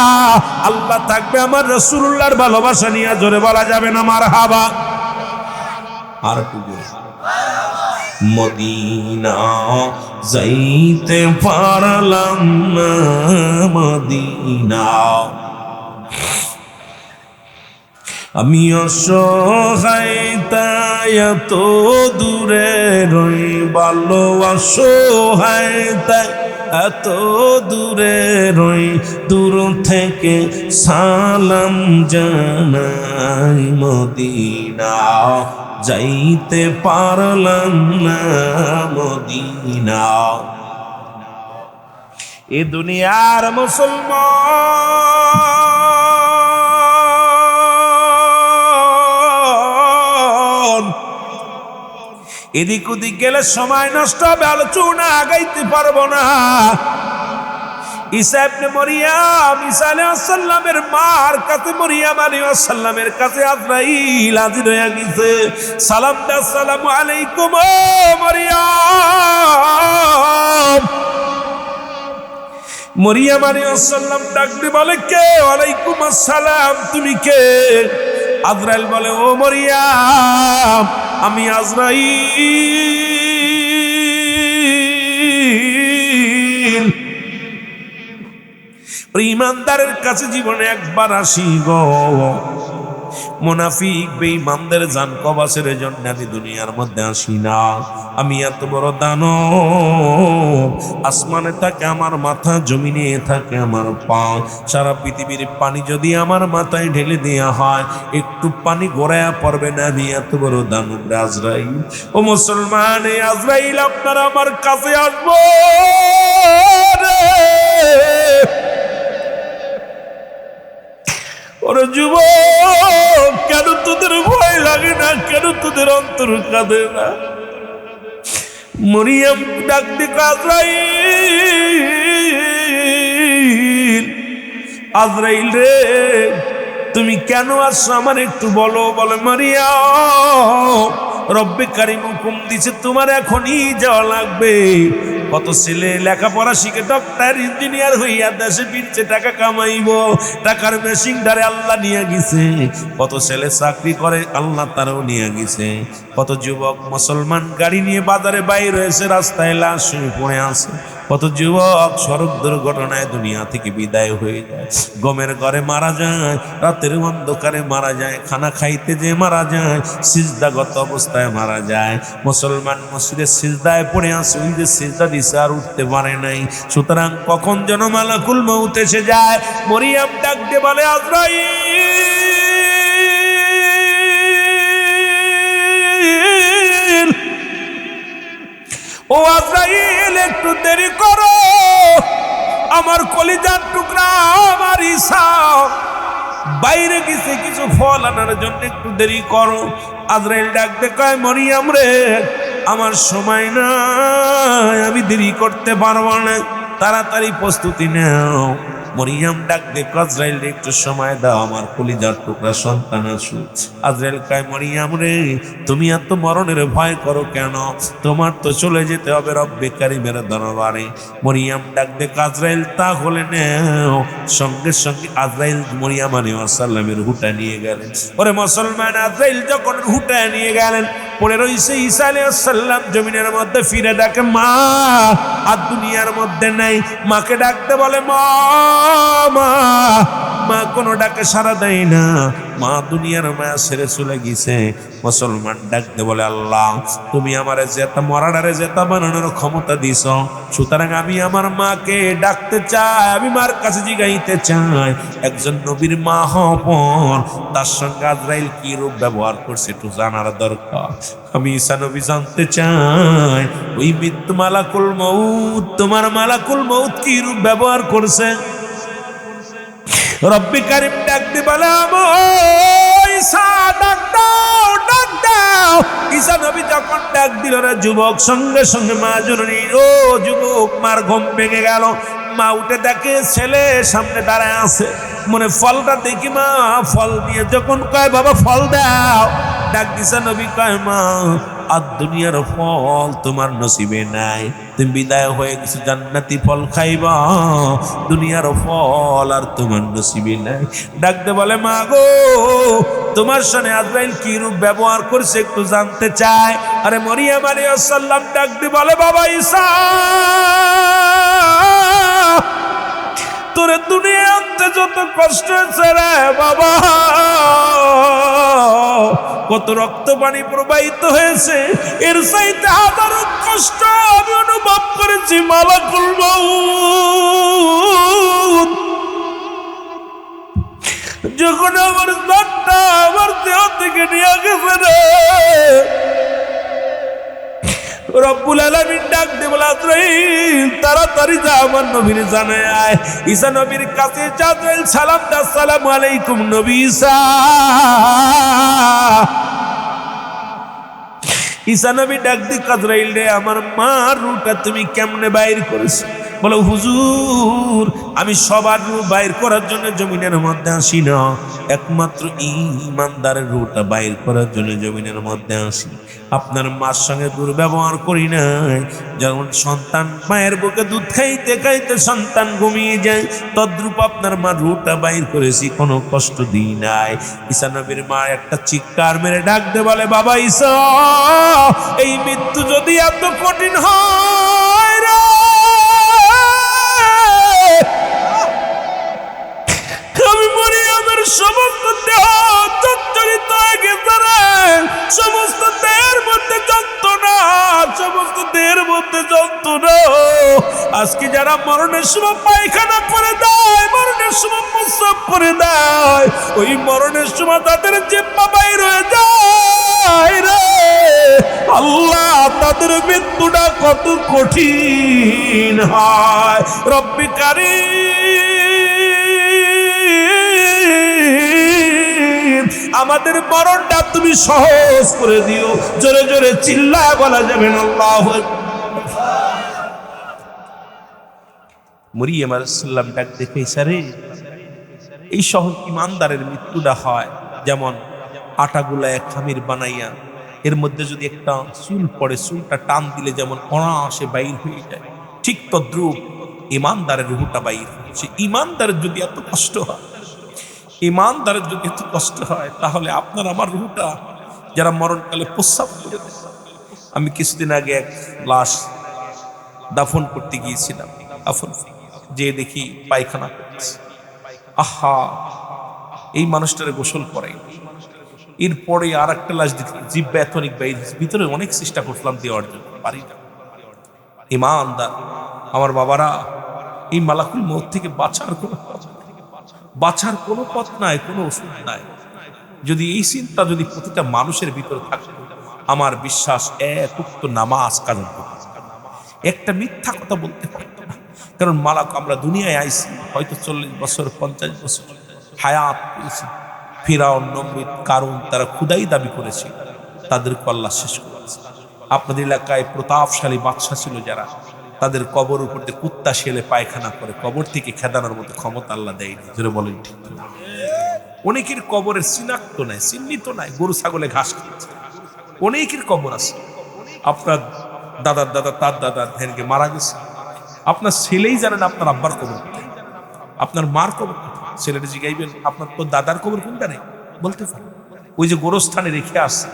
আল্লাহ থাকবে আমার রাসূলুল্লাহর ভালোবাসা নিয়ে। জোরে বলা যাবে না মারহাবা? আর মদিনা যাইতে পারলাম না, মদিনা আমি অসহায় তাই এত দূরে রই, ভালো অসহায় তাই এত দূরে রই, দূর থেকে সালাম জানাই, মদিনা যাইতে পারলাম না, মদিনা। এ দুনিয়ার মুসলমান এদিক ওদিক গেলে সময় নষ্ট হবে, আলোচনা আগাইতে পারবো না। ঈসা ইবনে মরিয়ম, ঈসা আলাইহিস সালামের মার কাছে মরিয়ম আলাইহিস সালামের কাছে আজরাইল হাজির হয়ে গেছে। সালাম দা, আসসালামু আলাইকুম ও মরিয়ম। মরিয়ম আলাইহিস সালাম ডাক দিয়ে বলে কে? ওয়ালাইকুম আসসালাম, তুমি কে? আজরাইল বলে ও মরিয়ম আমি আজরাইল। ইমানদারের কাছে জীবনে একবার আসি গো, মুনাফিক বেঈমানদের জান কবাসের জন্য আমি দুনিয়ার মধ্যে আসি না। আমি এত বড় দানব, আসমানে থাকে আমার মাথা, জমিনে থাকে আমার পা। সারা পৃথিবীর পানি যদি আমার মাথায় ঢেলে দেওয়া হয়, একটু পানি গড়ায়া পড়বে না। আমি এত বড় দানব আজরাইল। ও মুসলমান, আজরাইল আপনারা আমার কাছে আসবো রে। ওরে যুবক, কেন তোদের ভয় লাগে না? কেন তোদের অন্তর কাঁদে না? মরিয়ম ডাক দিকে, আজরাইল, আজরাইল রে, তুমি কেন আসছো আমার একটু বলো। বলে, মরিয়ম, রব্বে কারিম হুকুম দিছে তোমার এখনই যাওয়া লাগবে। কত ছেলে লেখাপড়া শিখে ডক্টর ইঞ্জিনিয়ার হইয়া দেশে ফিরছে, টাকা কামাইব, টাকার মেশিন ধারে আল্লাহ নিয়ে গেছে। কত ছেলে চাকরি করে, আল্লাহ তারও নিয়ে গেছে। কত যুবক মুসলমান গাড়ি নিয়ে বাজারে বাইর হয়েছে, রাস্তায় লাশ হয়ে পড়ে আছে। কত যুবক সড়ক দুর্ঘটনায় দুনিয়া থেকে বিদায় হয়ে যায়, গমের ঘরে মারা যায়, রাতের অন্ধকারে মারা যায়, খানা খাইতে যে মারা যায়, সিজদাগত অবস্থায় মারা যায়। মুসলমান মসজিদের সিজদায় পড়ে আছে, ওই যে সিজদা দিছে আর উঠতে পারে নাই। সুতরাং কখন যেন মালাকুল মউত এসে যায়। মরিয়ম ডাক দিয়ে বলে, আজরাইল, ও আজরাইল, একটু দেরি করো, আমার কলিজার টুকরা, আমার ঈসা বাইরে গেছে কিছু ফল আনার জন্য, একটু দেরি করো। আজরাইল ডাক দে কয়, মরিয়ম রে, আমার সময় নাই, আমি দেরি করতে পারবো না, তাড়াতাড়ি প্রস্তুতি নাও। মরিয়ম ডাক দে, আজরাইল একটু সময় দাও, আমার কলিজার টুকরা সন্তান আসুক। আজরাইল কয়, মরিয়ম রে, তুমি এত মরণের ভয় করো কেন? তোমার তো চলে যেতে হবে রব্বে কারিমের দরবারে। মরিয়ম ডাক দে, আজরাইল তাহলে নাও। সঙ্গে সঙ্গে আজরাইল মরিয়ম আলাইহিস সালামের হুটা নিয়ে গেলেন। ওরে মুসলমান, আজরাইল যখন হুটা নিয়ে গেলেন, পড়ে রইছে ঈসা আলাইহিস সালাম জমিনের মধ্যে। ফিরে ডাকে, মা আর দুনিয়ার মধ্যে নাই। মাকে ডাকতে বলে, মা, মা, মা কোনো ডাকে সাড়া দেয় না, মা দুনিয়ার মায়া ছেড়ে চলে গেছে। মুসলমান ডাকতে বলে, আল্লাহ, তুমি আমারে জেতা মরাডারে জেতা বানানোর ক্ষমতা দিছ, সুতরাং আমি আমার মাকে ডাকতে চাই, আমি মার কাছে জিগাইতে চাই, একজন নবীর মা হপর তার সঙ্গে আজরাইল কি রূপ ব্যবহার করছে একটু জানার দরকার। আমি ঈসা নবী জানতে চাই, ওই মৃত্যু মালাকুল মউত, তোমার মালাকুল মউত কি রূপ ব্যবহার করছে। রব্বি কারিম ডাক দি বলে, ঈসা ডাক দাও, ডাক দাও। ঈসা নবী যখন ডাক দিল না, যুবক সঙ্গে সঙ্গে মা জননী, ও যুবক, মার ঘুম ভেঙে গেল। মা উঠে দেখে ছেলে সামনে দাঁড়ায় আছে, মনে ফলটা দেখি মা ফল দিয়ে যখন কয়, বাবা ফল দাও, ডাক দিছে নবী কয়, মা আর দুনিয়ার ফল তোমার নসিবে নাই, তুমি বিদায় হয়ে গেছো, জান্নাতি ফল খাইবা, দুনিয়ার ফল আর তোমার নসিবে নাই। ডাকতে বলে, মা গো, তোমার সামনে আজরাইল কি রূপ ব্যবহার করছে একটু জানতে চায়। আরে মরিয়ম আলাইহিস সালাম ডাক দিয়ে বলে, বাবা ঈসা, তোরে দুনিয়াতে যত কষ্ট হয়েছে রে বাবা, কত রক্ত পানি প্রবাহিত হয়েছে, এর চাইতে হাজারো কষ্ট আমি অনুভব করেছি। মালাকুল মউত যখন আমার জানটা আমার দেহ থেকে নিয়ে গেছে রে, রব্বুল আলামিন ডাক দিয়ে বলে, আজরাইল তাড়াতাড়ি যা, আমার নবীর জানায় আয়। ঈসা নবীর কাছে আজরাইল সালাম দা, আসসালামু আলাইকুম নবী ঈসা। ঈসা নবী ডাক দিয়ে, আজরাইল রে, আমার মার রূহটা তুমি কেমনে বাইর করেছো? বলো, হুজুর, আমি সবার রূহ বাইর করার জন্য জমিনের মধ্যে আসি না, একমাত্র ঈমানদারের রূহটা বাইর করার জন্য জমিনের মধ্যে আসি। আপনার মার সঙ্গে দুর্ব্যবহার করি নাই। যেমন সন্তান মায়ের বুকে দুধ খাইতে খাইতে সন্তান ঘুমিয়ে যায়, তদ্রূপ আপনার মা রূহটা বাইর করেছি, কোনো কষ্ট দিই নাই। ঈসা নবীর মা একটা চিৎকার মেরে ডাক দে বলে, বাবা ঈসা, এই মৃত্যু যদি এত কঠিন হয় রে, মরণের সময় পায়খানা করে দেয়, মরণের সময় প্রস্রাব করে দেয়, ওই মরণের সময় তাদের জিহ্বা বাইর হয়ে যায় রে আল্লাহ, তাদের মৃত্যুটা কত কঠিন হয়। রব্বি কারীম, আমাদের মরণটা তুমি সহজ করে দিও। জোরে জোরে চিল্লায় বলা যাবে না আল্লাহু আকবার। মরিয়ম আলাইহিস সালাম ডাক দেখে, সারে এই সহজ ইমানদারের মৃত্যুটা হয় যেমন আটা গুলায় খামির বানাইয়া এর মধ্যে যদি একটা চুল পড়ে, চুলটা টান দিলে যেমন অনায়াসে বাইর হয়ে যায়, ঠিক তদ্রুপ ইমানদারের রূহটা বাইর হয়। সে ইমানদারের যদি এত কষ্ট হয়, ইমানদারের যদি এত কষ্ট হয়, তাহলে আপনার আমার রূহটা যারা মরণকালে প্রস্রাব করে দেয়। আমি কিছুদিন আগে এক লাশ দাফন করতে গিয়েছিলাম, দাফন যে দেখি পায়খানা করতেছে। আহা, এই মানুষটারে গোসল করাই। এরপরে আর একটা লাশ দেখি জিহ্বা এতনিক বাইর, ভিতরে অনেক চেষ্টা করলাম দেওয়ার জন্য, পারি না। ইমানদার আমার বাবারা, এই মালাকুল মউত থেকে বাঁচার কোনো পথ নাই, কোনো ওষুধ নাই। যদি এই চিন্তা যদি প্রতিটা মানুষের ভিতরে থাকতো, আমার বিশ্বাস এক উক্ত নামাজ কাজে একটা মিথ্যা কথা বলতে পারতো না। কারণ মালাক, আমরা দুনিয়ায় আইছি হয়তো 40 বছর 50 বছর হায়াত পেয়েছি। ফিরাউন, নমরুদ, কারুন, তারা খুদাই দাবি করেছে, তাদেরকে আল্লাহ শেষ করেছে। আপনাদের এলাকায় প্রতাপশালী বাদশা ছিল যারা, তাদের কবর উপর দিয়ে কুত্তা শেলে পায়খানা করে, কবর থেকে খেদানোর মতো ক্ষমতা আল্লাহ দেয়নি। জোরে বলেন ঠিক না? অনেকের কবরের চিহ্নিত নাই, চিহ্নিত নাই, গরু ছাগলে ঘাস খেয়েছে। অনেকের কবর আছে, আপনার দাদার দাদা, তার দাদার ধ্যানকে মারা গেছে, আপনার ছেলেই জানেন আপনার আব্বার কবর কোথায়, আপনার মার কবর কোথায়। ছেলেটা জিগাইবেন আপনার তো দাদার কবর কোনটা নেই, বলতে পারে ওই যে গোরস্থানে রেখে আসছে,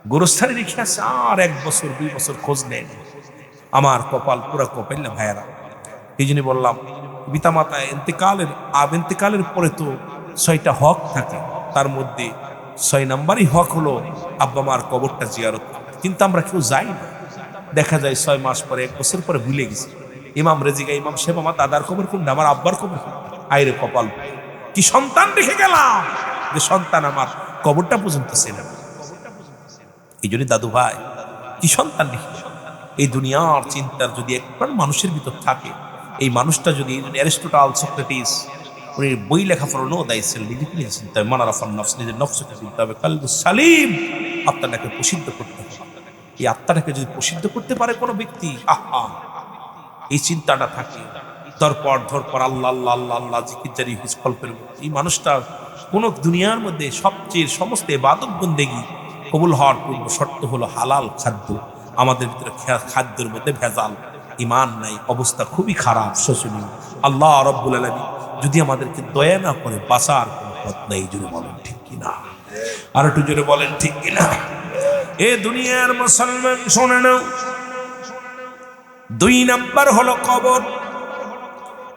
গোরস্থানে রেখে আসছে, আর 1 বছর 2 বছর খোঁজ নেয়। আমার কপাল পুরা কপাল না ভাইয়ারা। এই জন্য বললাম, পিতামাতা ইন্তেকালের পরে তো 6টা হক থাকে, তার মধ্যে 6 নাম্বারই হক হলো আব্বা মার কবরটা জিয়ারত। কিন্তু আমরা কেউ যাই না, দেখা যায় 6 মাস পরে 1 বছর পরে ভুলে গেছি। ইমাম রেজিগা, ইমাম সাহেব, আমার দাদার কবর কোনটা, আমার আব্বার কবর কোনটা? আইরে কপাল, কি সন্তান রেখে গেলাম যে সন্তান আমার কবরটা পর্যন্ত ছিল। এই জন্য দাদু ভাই, কি সন্তান রেখে, এই দুনিয়ার চিন্তার যদি একবার মানুষের ভিতর থাকে, এই মানুষটা যদি, অ্যারিস্টটল, সক্রেটিস, উনি বই লেখা পড়ো, নো দাই সেল, নিজেকে নিজে চিন্তা হবে, মানারাফান নফস, নিজের নফসকে চিন্তা হবে, কালবু সালিম, আত্মাটাকে প্রসিদ্ধ করতে হবে। এই আত্মাটাকে যদি প্রসিদ্ধ করতে পারে কোনো ব্যক্তি, আহা, এই চিন্তাটা থাকে, ধরপর আল্লাহ আল্লাহ আল্লাহ আল্লাহ জিকির জারি কল্পের মধ্যে, এই মানুষটা কোন দুনিয়ার মধ্যে সবচেয়ে সমস্ত ইবাদত বন্দেগী কবুল হওয়ার পূর্ব শর্ত হলো হালাল খাদ্য। আমাদের ভিতরে খাদ্যের মধ্যে ভেজাল, ইমান নাই, অবস্থা খুবই খারাপ, শোচনীয়। আল্লাহ রাব্বুল আলামিন যদি আমাদেরকে দয়া না করে, বাঁচার কোনো পথ নেই। জোরে বলেন ঠিক কিনা? আর একটু জোরে বলেন ঠিক কিনা? এ দুনিয়ার মুসলমান শোনে নাও, 2 নাম্বার হলো কবর।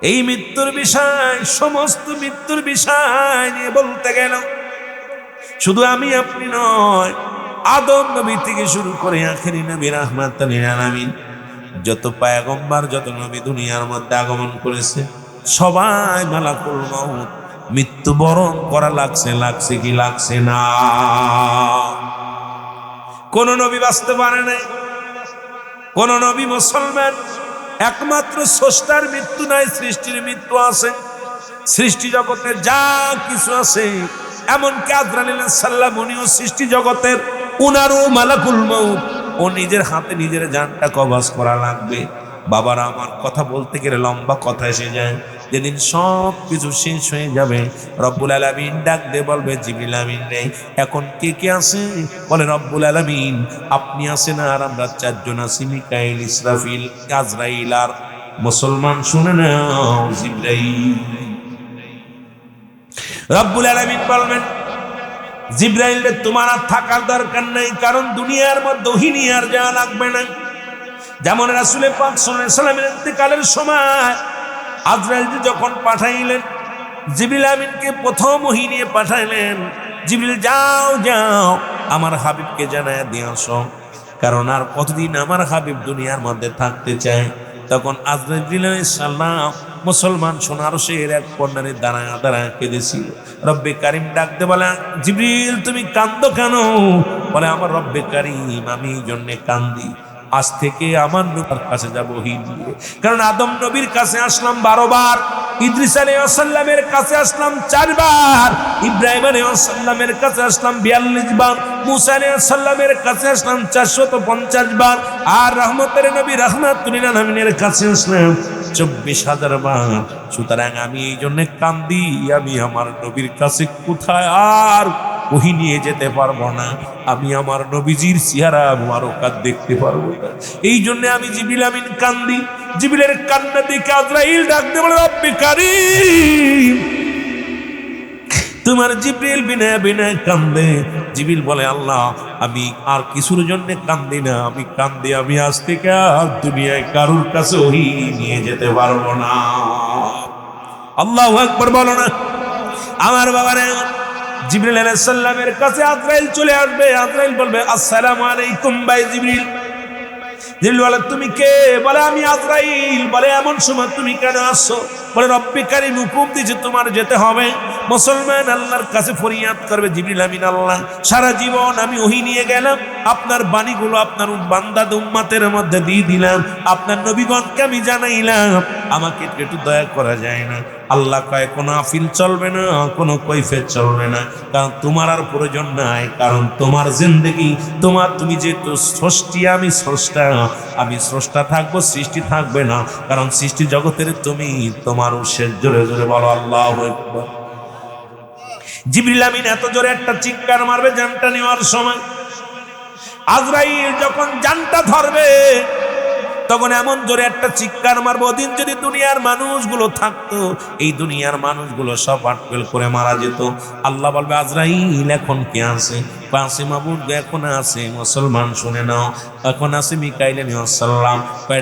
এই মৃত্যুর বিষয়, সমস্ত মৃত্যুর বিষয় নিয়ে বলতে গেল শুধু আমি আপনি নয়, আদম নবী থেকে শুরু করে আখেরি নবী রাহমাতাল লিল আলামিন, যত পয়গম্বর, যত নবী দুনিয়ার মধ্যে আগমন করেছে, সবাই মালাকুল মউত মৃত্যুবরণ করা লাগছে কি লাগছে না? কোন নবী বাঁচতে পারে নাই, কোন নবী মুসলমান, একমাত্র স্রষ্টার মৃত্যু নাই, সৃষ্টির মৃত্যু আছে। সৃষ্টি জগতের যা কিছু আছে, এমনকি আজরাইল আলাইহিস সালাম, উনিও সৃষ্টি জগতের, উনারও মালাকুল মউত, ও নিজের হাতে নিজের জানটা কবজ করা লাগবে। বাবারা, আমার কথা বলতে গেলে লম্বা কথা এসে যায়। যেদিন সব কিছু শেষ হয়ে যাবে, রব্বুল আলামিন ডাক দিয়ে বলবে, জিবরিল আমিন নেই, এখন কে কে আছে? বলে রব্বুল আলামিন আপনি আছেন, আর আমরা 4 জন আছি, মিকাইল, ইসরাফিল, আজরাইল, আর মুসলমান শুনে নাও, জিবরাইল। রব্বুল আলামিন বলবেন, জিবরাইল রে, তোমার আর থাকার দরকার নাই, কারণ দুনিয়ার মধ্যে ওহী নিয়ে আর যাওয়া লাগবে না। যেমন রাসূল পাক সাল্লাল্লাহু আলাইহি ওয়াসাল্লামের ইন্তেকালের সময় আজরাইল যখন পাঠাইলেন, জিবরিল আমিনকে প্রথম ওহী নিয়ে পাঠাইলেন, জিবরিল যাও যাও আমার হাবিবকে জানায়া দিয়ে আসো, কারণ আর কতদিন আমার হাবিব দুনিয়ার মধ্যে থাকতে চায়। তখন আজরাইল আলাইহিস সালাম মুসলমান সোনার শের এক কর্নারে দাঁড়ায় দাঁড়ায় কেঁদেছিল। রব্বে কারিম ডাকতে বলে, জিবরিল তুমি কান্দো কেন? বলে, আমার রব্বে কারিম আমি এই জন্যে কান্দি, আজ থেকে আমার নবীর কাছে যাবো ওহী নিয়ে। কারণ আদম নবীর কাছে আসলাম 12 বার, ইদ্রিস আলাইহিস সালামের কাছে আসলাম 4 বার, ইব্রাহিম আলাইহিস সালামের কাছে আসলাম 42 বার, মুসা আলাইহিস সালামের কাছে আসলাম 450 বার, আর রহমতের নবী রাহমাতুল লিল আলামিনের কাছে আসলাম 24,000 বার। সুতরাং আমি এই জন্য কান্দি, আমি আমার নবীর কাছে কোথায় আর ওহী নিয়ে যেতে পারবো না, আমি আমার নবীজির চেহারা মুবারক দেখতে পারবো না। এই জন্য আমি জিবরিল আমিন কান্দি। জিবরিলের কান্না দেখে আজরাইল ডাকতে বলে, রব্বে কারীম তোমার জিবরিল বিনা বিনা কান্দে। জিবরিল বলে, আল্লাহ আমি আর কিছুর জন্য কান্দি না, আমি কান্দি আমি আজ থেকে আর দুনিয়ায় কারুর কাছে ওহী নিয়ে যেতে পারবো না। আল্লাহু আকবার বলো না আমার বাবারে। জিবরিল আলাইহিস সালামের কাছে আজরাইল চলে আসবে। আজরাইল বলবে, আসসালামু আলাইকুম ভাই জিবরিল। জিবরিল বলে, তুমি কে? বলে, আমি আজরাইল। বলে, এমন সময় তুমি কেন আসছো? বলে, রব্বে কারীম হুকুম দিয়েছে তোমার যেতে হবে। মুসলমান আল্লাহর কাছে ফরিয়াদ করবে, জিবরিল আমিন আল্লাহ সারা জীবন আমি ওহী নিয়ে গেলাম, আপনার বাণীগুলো আপনার বান্দা উম্মতের মধ্যে দিয়ে দিলাম, আপনার নবীগণকে আমি জানাইলাম, আমাকে একটু দয়া করা যায় না? আল্লাহ কয়, কোনো আফিল চলবে না, কোনো কৈফিয়ত চলবে না, কারণ তোমার আর প্রয়োজন নাই, কারণ তোমার জিন্দেগি তোমার, তুমি যেহেতু স্রষ্টা আমি স্রষ্টা, আমি স্রষ্টা থাকবো, সৃষ্টি থাকবে না, কারণ সৃষ্টি জগতের তুমি, তোমার শেষ। জোরে জোরে বলো আল্লাহু আকবার। জিবরিল আমিন এত জোরে একটা চিৎকার মারবে জানটা নেওয়ার সময়, আজরাইল যখন জানটা ধরবে তখন এমন জোরে একটা চিৎকার মারবো, ওদিন যদি দুনিয়ার মানুষগুলো থাকতো, এই দুনিয়ার মানুষগুলো সব আটকেল করে মারা যেত। আল্লাহ বলবে, আজরাইল এখন কে আছে? পাশে মাবুদ এখন আছে। মুসলমান শুনে নাও, এখন আছে মিকাইল আলাইহিস সালাম।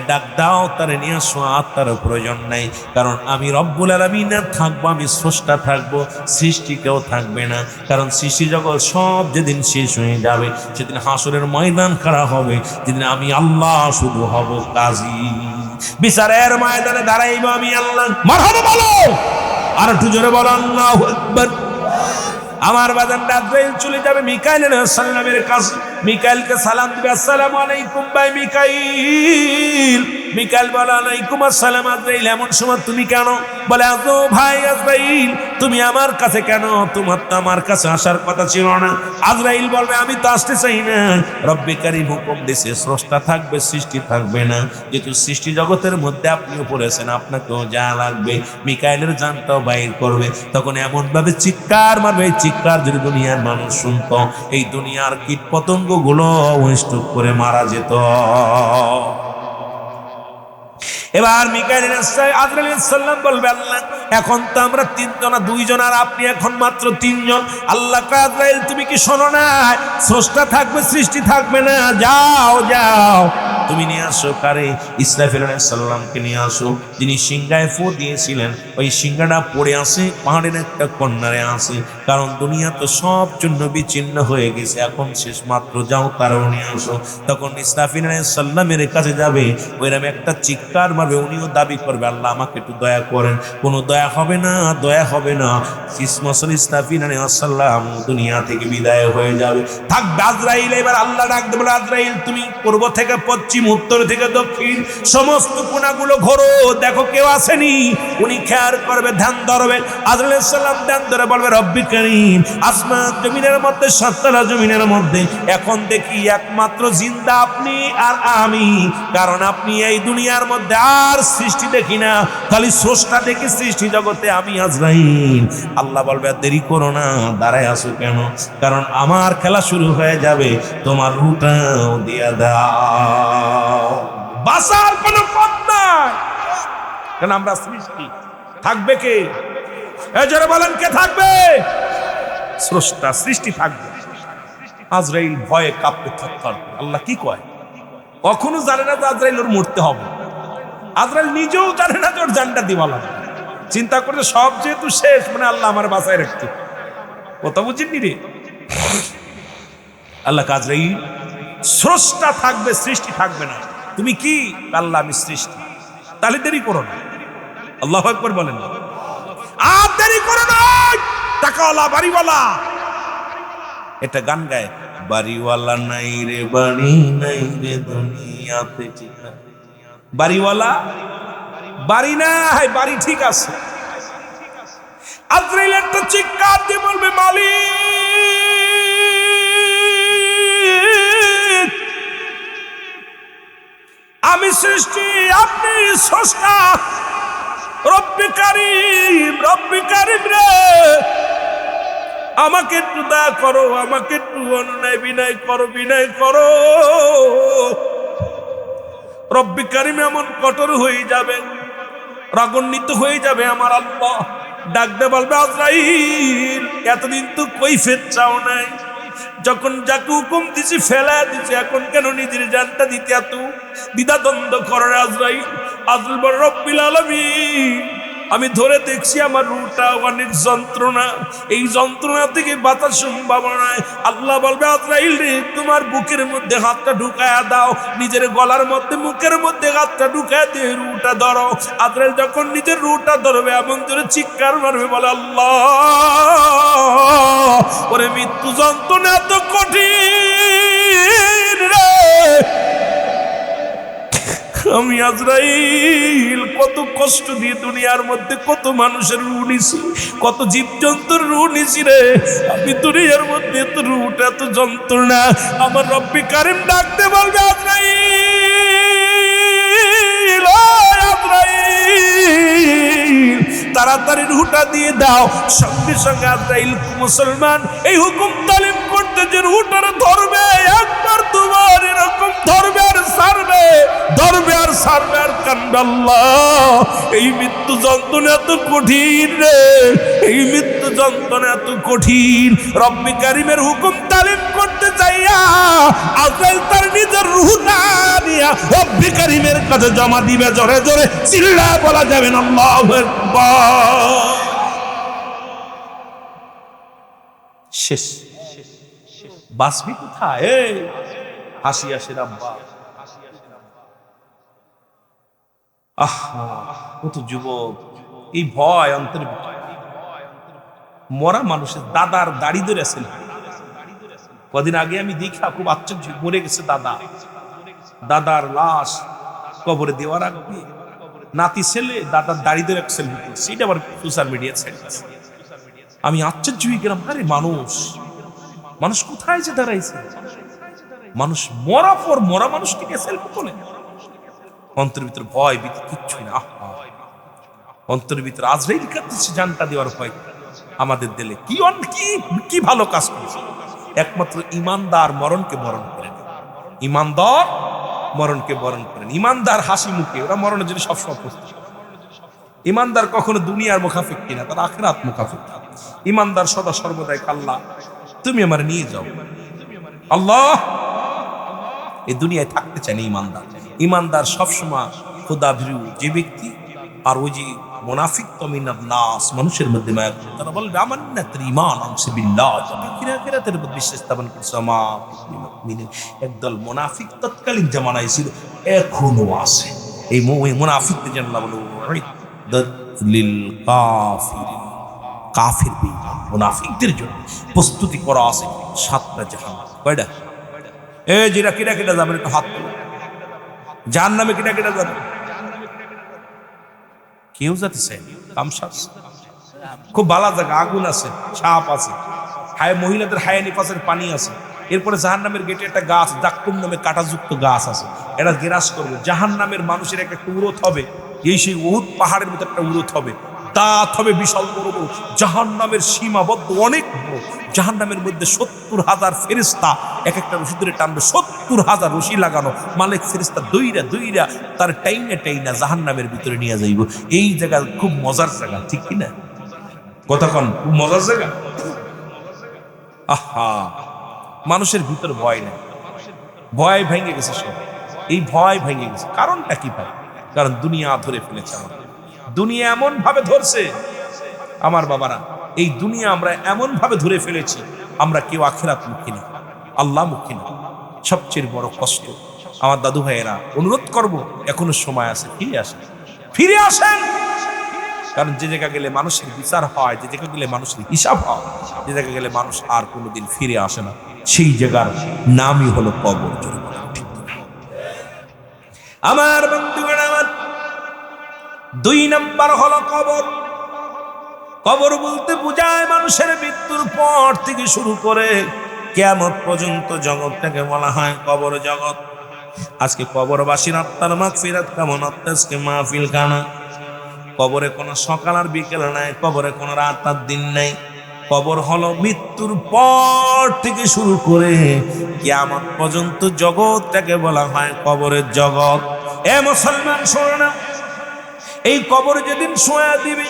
ডাক দাও, তারে নিয়ে আসো, আর তার প্রয়োজন নাই, কারণ আমি রব্বুল আলামিন থাকবো, আমি স্রষ্টা থাকবো, সৃষ্টি কেউ থাকবে না, কারণ সৃষ্টি জগৎ সব যেদিন শেষ হয়ে যাবে, সেদিন হাসরের ময়দান খাড়া হবে, যেদিন আমি আল্লাহ শুধু হব কাজী, বিচারের ময়দানে দাঁড়াইব আমি আল্লাহ। মারহাবা বলো, আর একটু জোরে বলো আল্লাহু আকবার। আমার বাজানটা আজরাইল চলে যাবে মিকাইল আলাইহিস সালামের কাছে। মিকাইলকে সালাম দিবে, আসসালামু আলাইকুম ভাই মিকাইল। মিকাইল বলে, আলাইকুম আসসালাম আজরাইল, এমন সময় তুমি কেন? বলে, আজো ভাই আজরাইল তুমি আমার কাছে কেন? তোমার তো আমার কাছে আসার কথা ছিল না। আজরাইল বলবে, আমি তো আসতে চাই না, রব্বে কারীম হুকুম দিয়েছে স্রষ্টা থাকবে, সৃষ্টি থাকবে না, যেহেতু সৃষ্টি জগতের মধ্যে আপনিও পড়েছেন, আপনাকেও যা লাগবে মিকাইলের জানটাও বাইর করবে। তখন এমন ভাবে চিৎকার মারবে, চিৎকার যদি দুনিয়ার মানুষ শুনত, এই দুনিয়ার কীট পতঙ্গ গুলো স্ট্রোক করে মারা যেত। এবার মিকাইল আজরাইল সালাম বলবে, আল্লাহ এখন তো আমরা 3 জন, 2 জন, আর আপনি এখন মাত্র 3 জন। আল্লাহ কয়, আজরাইল তুমি কি শোনো না? স্রষ্টা থাকবে, সৃষ্টি থাকবে না, যাও যাও তুমি নিয়ে আসো কারে? ইসরাফিল আলাইহিস সালামকে নিয়ে আসো, যিনি সিংহায় ফু দিয়েছিলেন, ওই সিংহাটা পড়ে আসে পাহাড়ের একটা কর্নারে আসে, কারণ দুনিয়া তো সব জন্য বিচ্ছিন্ন হয়ে গেছে, এখন শেষ মাত্র, যাও তারাও নিয়ে আসো। তখন ইসরাফিল আলাইহিস সালামের কাছে যাবে, ওইরকম একটা চিৎকার মারবে, উনিও দাবি করবে, আল্লাহ আমাকে একটু দয়া করেন। কোনো দয়া হবে না, দয়া হবে না। ইসরাফিল আলাইহিস সালাম দুনিয়া থেকে বিদায় হয়ে যাবে, থাকবে আজরাইল। এবার আল্লাহ ডাকতে বলে, আজরাইল তুমি পূর্ব থেকে পশ্চিম, উত্তর থেকে দক্ষিণ সমস্ত কোণাগুলো ঘোরো, দেখো কেউ আসেনি। উনি খেয়াল করবে, ধ্যান ধরবে। আজরাইল আলাইহিস সালাম ধ্যান ধরে বলবে, রব্বি কারীম আসমান জমিনের মধ্যে, সাতটা জমিনের মধ্যে এখন দেখি একমাত্র জিন্দা আপনি আর আমি, কারণ আপনি এই দুনিয়ার মধ্যে আর সৃষ্টি দেখি না, খালি স্রষ্টা দেখি সৃষ্টি জগতে আমি আজরাইল। আল্লাহ বলবে, দেরি করো না, দাঁড়ায় আসো কেন? কারণ আমার খেলা শুরু হয়ে যাবে, তোমার রুটাও দিয়া দাও, বাঁচার কোনো পথ নাই, কারণ আমরা সৃষ্টি। থাকবে কে? এজরে বলেন, কে থাকবে? স্রষ্টা, সৃষ্টি থাকবে। আজরাইল ভয়ে কাঁপতে থাকতো। আল্লাহ কি কয়? কখনো জানে না যে আজরাইল ওর মরতে হবে, আজরাইল নিজেও জানে না যে ওর জানটা দিবা লাগবে। চিন্তা করে সব যেহেতু শেষ, মানে আল্লাহ আমার বাঁচায় রাখতে, কথা বুঝিনি রে? আল্লাহ আজরাইল, স্রষ্টা থাকবে, সৃষ্টি থাকবে না। তুমি কি? আল্লাহ আমি সৃষ্টি। তাহলে দেরি করো না। আল্লাহু আকবার বলেন না। আর দেরি করো না, টাকাওয়ালা বাড়িওয়ালা এটা গান গায়, বাড়িওয়ালা নাই রে বাড়ি নাই রে দুনিয়াতে, ঠিক না? বাড়িওয়ালা বাড়ি নাই, বাড়ি ঠিক আছে। আজরাইল একটা চিৎকার দিয়ে বলবে, মালিক আমি সৃষ্টি, আপনি স্রষ্টা, রব্বি কারীম, রব্বি কারীম রে, আমাকে একটু দয়া করো, আমাকে একটু অনুনয় বিনয় করো, বিনয় করো। রব্বি কারীম এমন কঠোর হয়ে যাবে, রাগান্বিত হয়ে যাবে আমার আল্লাহ, ডাকতে বলবে, আজরাইল এতদিন তো কৈফিয়ত চাও নাই, যখন যাকে হুকুম দিছি ফেলা দিছি, এখন কেন নিজের জানটা দিতে এত দ্বিধাদ্বন্দ্ব করে? আজরাইল বল, রব্বিল আলামিন আমি ধরে দেখছি আমার রুহটা অনেক যন্ত্রণা, এই যন্ত্রণা থেকে বাঁচার সম্ভাবনা নাই। আল্লাহ বলবে, আজরাইল রে তোমার বুকের মধ্যে হাতটা ঢুকায়া দাও, নিজের গলার মধ্যে মুখের মধ্যে হাতটা ঢুকায় দিয়ে রুহটা ধরো। আজরাইল যখন নিজের রুহটা ধরবে এমন জোরে চিৎকার মারবে, বলে আল্লাহ ওরে মৃত্যু যন্ত্রণা এত কঠিন রে, আমি আজরাইল কত কষ্ট দিয়ে দুনিয়ার মধ্যে কত মানুষের রূহ নিছি, কত জীবজন্তুর রূহ নিছি রে, আমি দুনিয়ার মধ্যে এত রূহটা এত যন্ত্রণা। আমার রব্বি কারীম ডাকতে বলবে, আজরাইল আজরাইল তাড়াতাড়ি রূহটা দিয়ে দাও। সঙ্গে সঙ্গে আজরাইল মুসলমান এই হুকুম তালিম করতে যে রূহটারে ধরবে, একবার দুবার এরকম ধরবে আর ছাড়বে, ধরবে আর ছাড়বে আর কান্দবে, আল্লাহ এই মৃত্যু যন্ত্রণা এত কঠিন রে, এই মৃত্যু যন্ত্রণা এত কঠিন। রব্বি কারীমের হুকুম তালিম করতে চাইয়া আজরাইল তার নিজের রূহটা নিয়া রব্বি কারীমের কাছে জমা দিবে। জোরে জোরে চিল্লায় বলা যাবে না আল্লাহু আকবার। শেষ, বাসবি কোথায়? এই হাসি আসে রাব্বা, আহা কত যুবক এই ভয় অন্তর, মরা মানুষের দাদার দাড়ি ধরেছেন। কদিন আগে আমি দেখা খুব আশ্চর্য, মরে গেছে দাদা, দাদার লাশ কবরে দেওয়ার আগে নাতি ছেলে দাদার দাড়ি ধরে এক সেলফি করছে, এটা আবার সোশ্যাল মিডিয়া ছেড়ে গেছে। আমি আশ্চর্য হয়ে গেলাম, আরে মানুষ মানুষ কোথায় যে দাঁড়াইছে? মানুষ মরা পর মরা মানুষকে সেলফি তোলে। অন্তরের ভিতর ভয় ভীতি কিচ্ছু না, অন্তরের ভিতর আজরাইল কাঁদতেছে জানটা দেওয়ার ভয় আমাদের দিলে। কি ভালো কাজ করছে? একমাত্র ইমানদার মরণকে বরণ করেন, ইমানদার মরণকে বরণ করেন। ইমানদার হাসি মুখে, ওরা মরণের জন্য সবসময় প্রস্তুত। ইমানদার কখনো দুনিয়ার মুখাফিক কিনা, তার আখিরাত মুখাফিক। ইমানদার সদা সর্বদাই, আল্লাহ তুমি আমার নিয়ে যাও, আল্লাহ এই দুনিয়ায় থাকতে চায় না ইমানদার। ইমানদার সবসময় খোদা ভীরু যে ব্যক্তি, আর ওই যে মুনাফিক তো মিনান নাস, মানুষের মধ্যে মায়া করে, তারা বলবে আমান্না তার ঈমান আনছে বিল্লাহ, আখিরাতের উপর বিশ্বাস স্থাপন করছে। একদল মুনাফিক তৎকালীন জামানায় ছিল, এখনো আছে। এই মুনাফিকদের জন্য আল্লাহ বলে লিল কাফিরিন, কাফির বেঈমান মুনাফিকদের জন্য প্রস্তুতি করা আছে 7টা জাহান্নাম। কয়টা? এই যেটা কিটা কিটা যাবেন একটু হাত তুলে। জাহান্নামে কিটা কিটা যাবে? কেউ যেতে চায় তামসা, খুব ভালো জায়গা, আগুন আছে, সাপ আছে, হায় মহিলাদের হায়া নিপাসের পানি আছে। এরপরে জাহান্নামের গেটে একটা গাছ, জাক্কুম নামে কাঁটাযুক্ত গাছ আছে, এটা গেরাস করবে। জাহান্নামের মানুষের একটা উরত হবে, এই সেই উহুদ পাহাড়ের মতো একটা উরত হবে, দাঁত হবে বিশাল বড় বড়। জাহান্নামের সীমাবদ্ধ অনেক বড়। জাহান্নামের মধ্যে 70,000 ফেরেশতা এক একটা রশি ধরে টানবে, 70,000 রশি লাগানো। মালিক ফেরেশতা দইরা দইরা তার টাইনা জাহান্নামের ভিতরে নিয়ে যাইব। এই জায়গা খুব মজার জায়গা, ঠিক কিনা? কতক্ষণ খুব মজার জায়গা। আহা, মানুষের ভিতর ভয় নেই, ভয় ভেঙে গেছে সব। এই ভয় ভেঙে গেছে, কারণটা কি ভাই? কারণ দুনিয়া ধরে ফেলেছে আমাদের। দুনিয়া এমন ভাবে ধরছে আমার বাবারা, এই দুনিয়া আমরা এমন ভাবে ধরে ফেলেছি, আমরা কেউ আখিরাত মুখী না, আল্লাহ মুখী না। সবচেয়ে বড় কষ্ট। আমার দাদু ভাইয়েরা অনুরোধ করব, এখনো সময় আছে, ফিরে আসে। ফিরে আসেন। কারণ যে জায়গা গেলে মানুষের বিচার হয়, যে জায়গা গেলে মানুষের হিসাব হয়, যে জায়গা গেলে মানুষ আর কোনোদিন ফিরে আসে না, সেই জায়গার নামই হলো কবর। আমার বন্ধুগণ, আমার 2 নাম্বার হলো কবর। কবর বলতে বোঝায় মানুষের মৃত্যুর পর থেকে শুরু করে কিয়ামত পর্যন্ত জগৎটাকে বলা হয় কবর জগৎ। আজকে কবরবাসীর আত্মার মাগফিরাত কেমন, আজকে মাহফিল খানা। কবরে কোনো সকাল আর বিকেল নাই, কবরে কোনো রাত আর দিন নাই। কবর হলো মৃত্যুর পর থেকে শুরু করে কিয়ামত পর্যন্ত জগৎটাকে বলা হয় কবরের জগৎ। এ মুসলমান শোনো না, এই কবর যেদিন শোয়া দিবে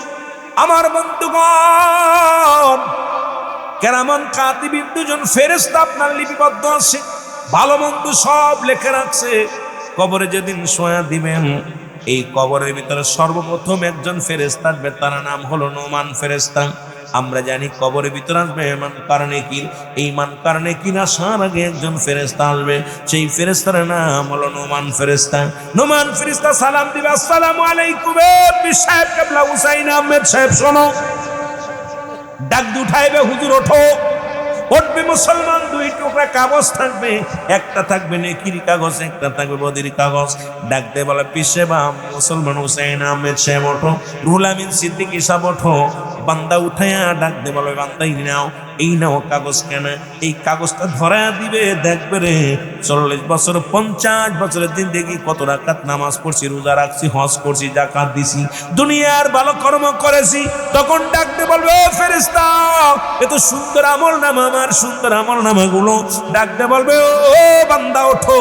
আমার বন্ধুগণ, কেরামান কাতিবিন 2 জন ফেরেশতা আপনার লিপিবদ্ধ আছে, ভালো মন্দ সব লেখে রাখছে। কবরে যেদিন শোয়া দিবেন, এই কবরের ভিতরে সর্বপ্রথম একজন ফেরেশতা আসবে, তার নাম হলো নোমান ফেরেশতা। আমরা জানি কবরের ভিতরে আসবে মুনকার নাকির। এই মুনকার নাকির আসার আগে একজন ফেরেশতা আসবে, সেই ফেরেশতার নাম হলো নোমান ফেরেশতা। নোমান ফেরেশতা সালাম দিবে, আসসালামু আলাইকুম সাহেব কেবলা হুসাইন আহমেদ সাহেব, শোনো। ডাক দিয়ে উঠাইবে, হুজুর ওঠো। উঠবে মুসলমান, 2 টুকরা কাগজ থাকবে, একটা থাকবে নেকির কাগজ, একটা থাকবে বদির কাগজ। ডাক দিয়ে বলে, পিছে বা মুসলমান হুসাইন আহমেদ সাহেব ওঠো, রুহুল আমিন সিদ্দিকী সাহেব ওঠো। বান্দা উঠাইয়া ডাক দিয়ে বলে, বান্দা এই নাও, এই নাও কাগজ। কেন? এই কাগজটা ধরা দিবে, দেখবে রে 40 বছর 50 বছরের জিন্দেগি কত রাকাত নামাজ পড়ছি, রোজা রাখছি, হজ করছি, যাকাত দিছি, দুনিয়ার ভালো কর্ম করেছি। তখন ডাক দিয়ে বলবে, ও ফেরেশতা, এত সুন্দর আমল নামা, আমার সুন্দর আমল নামাগুলো। ডাক দিয়ে বলবে, ও বান্দা ওঠো,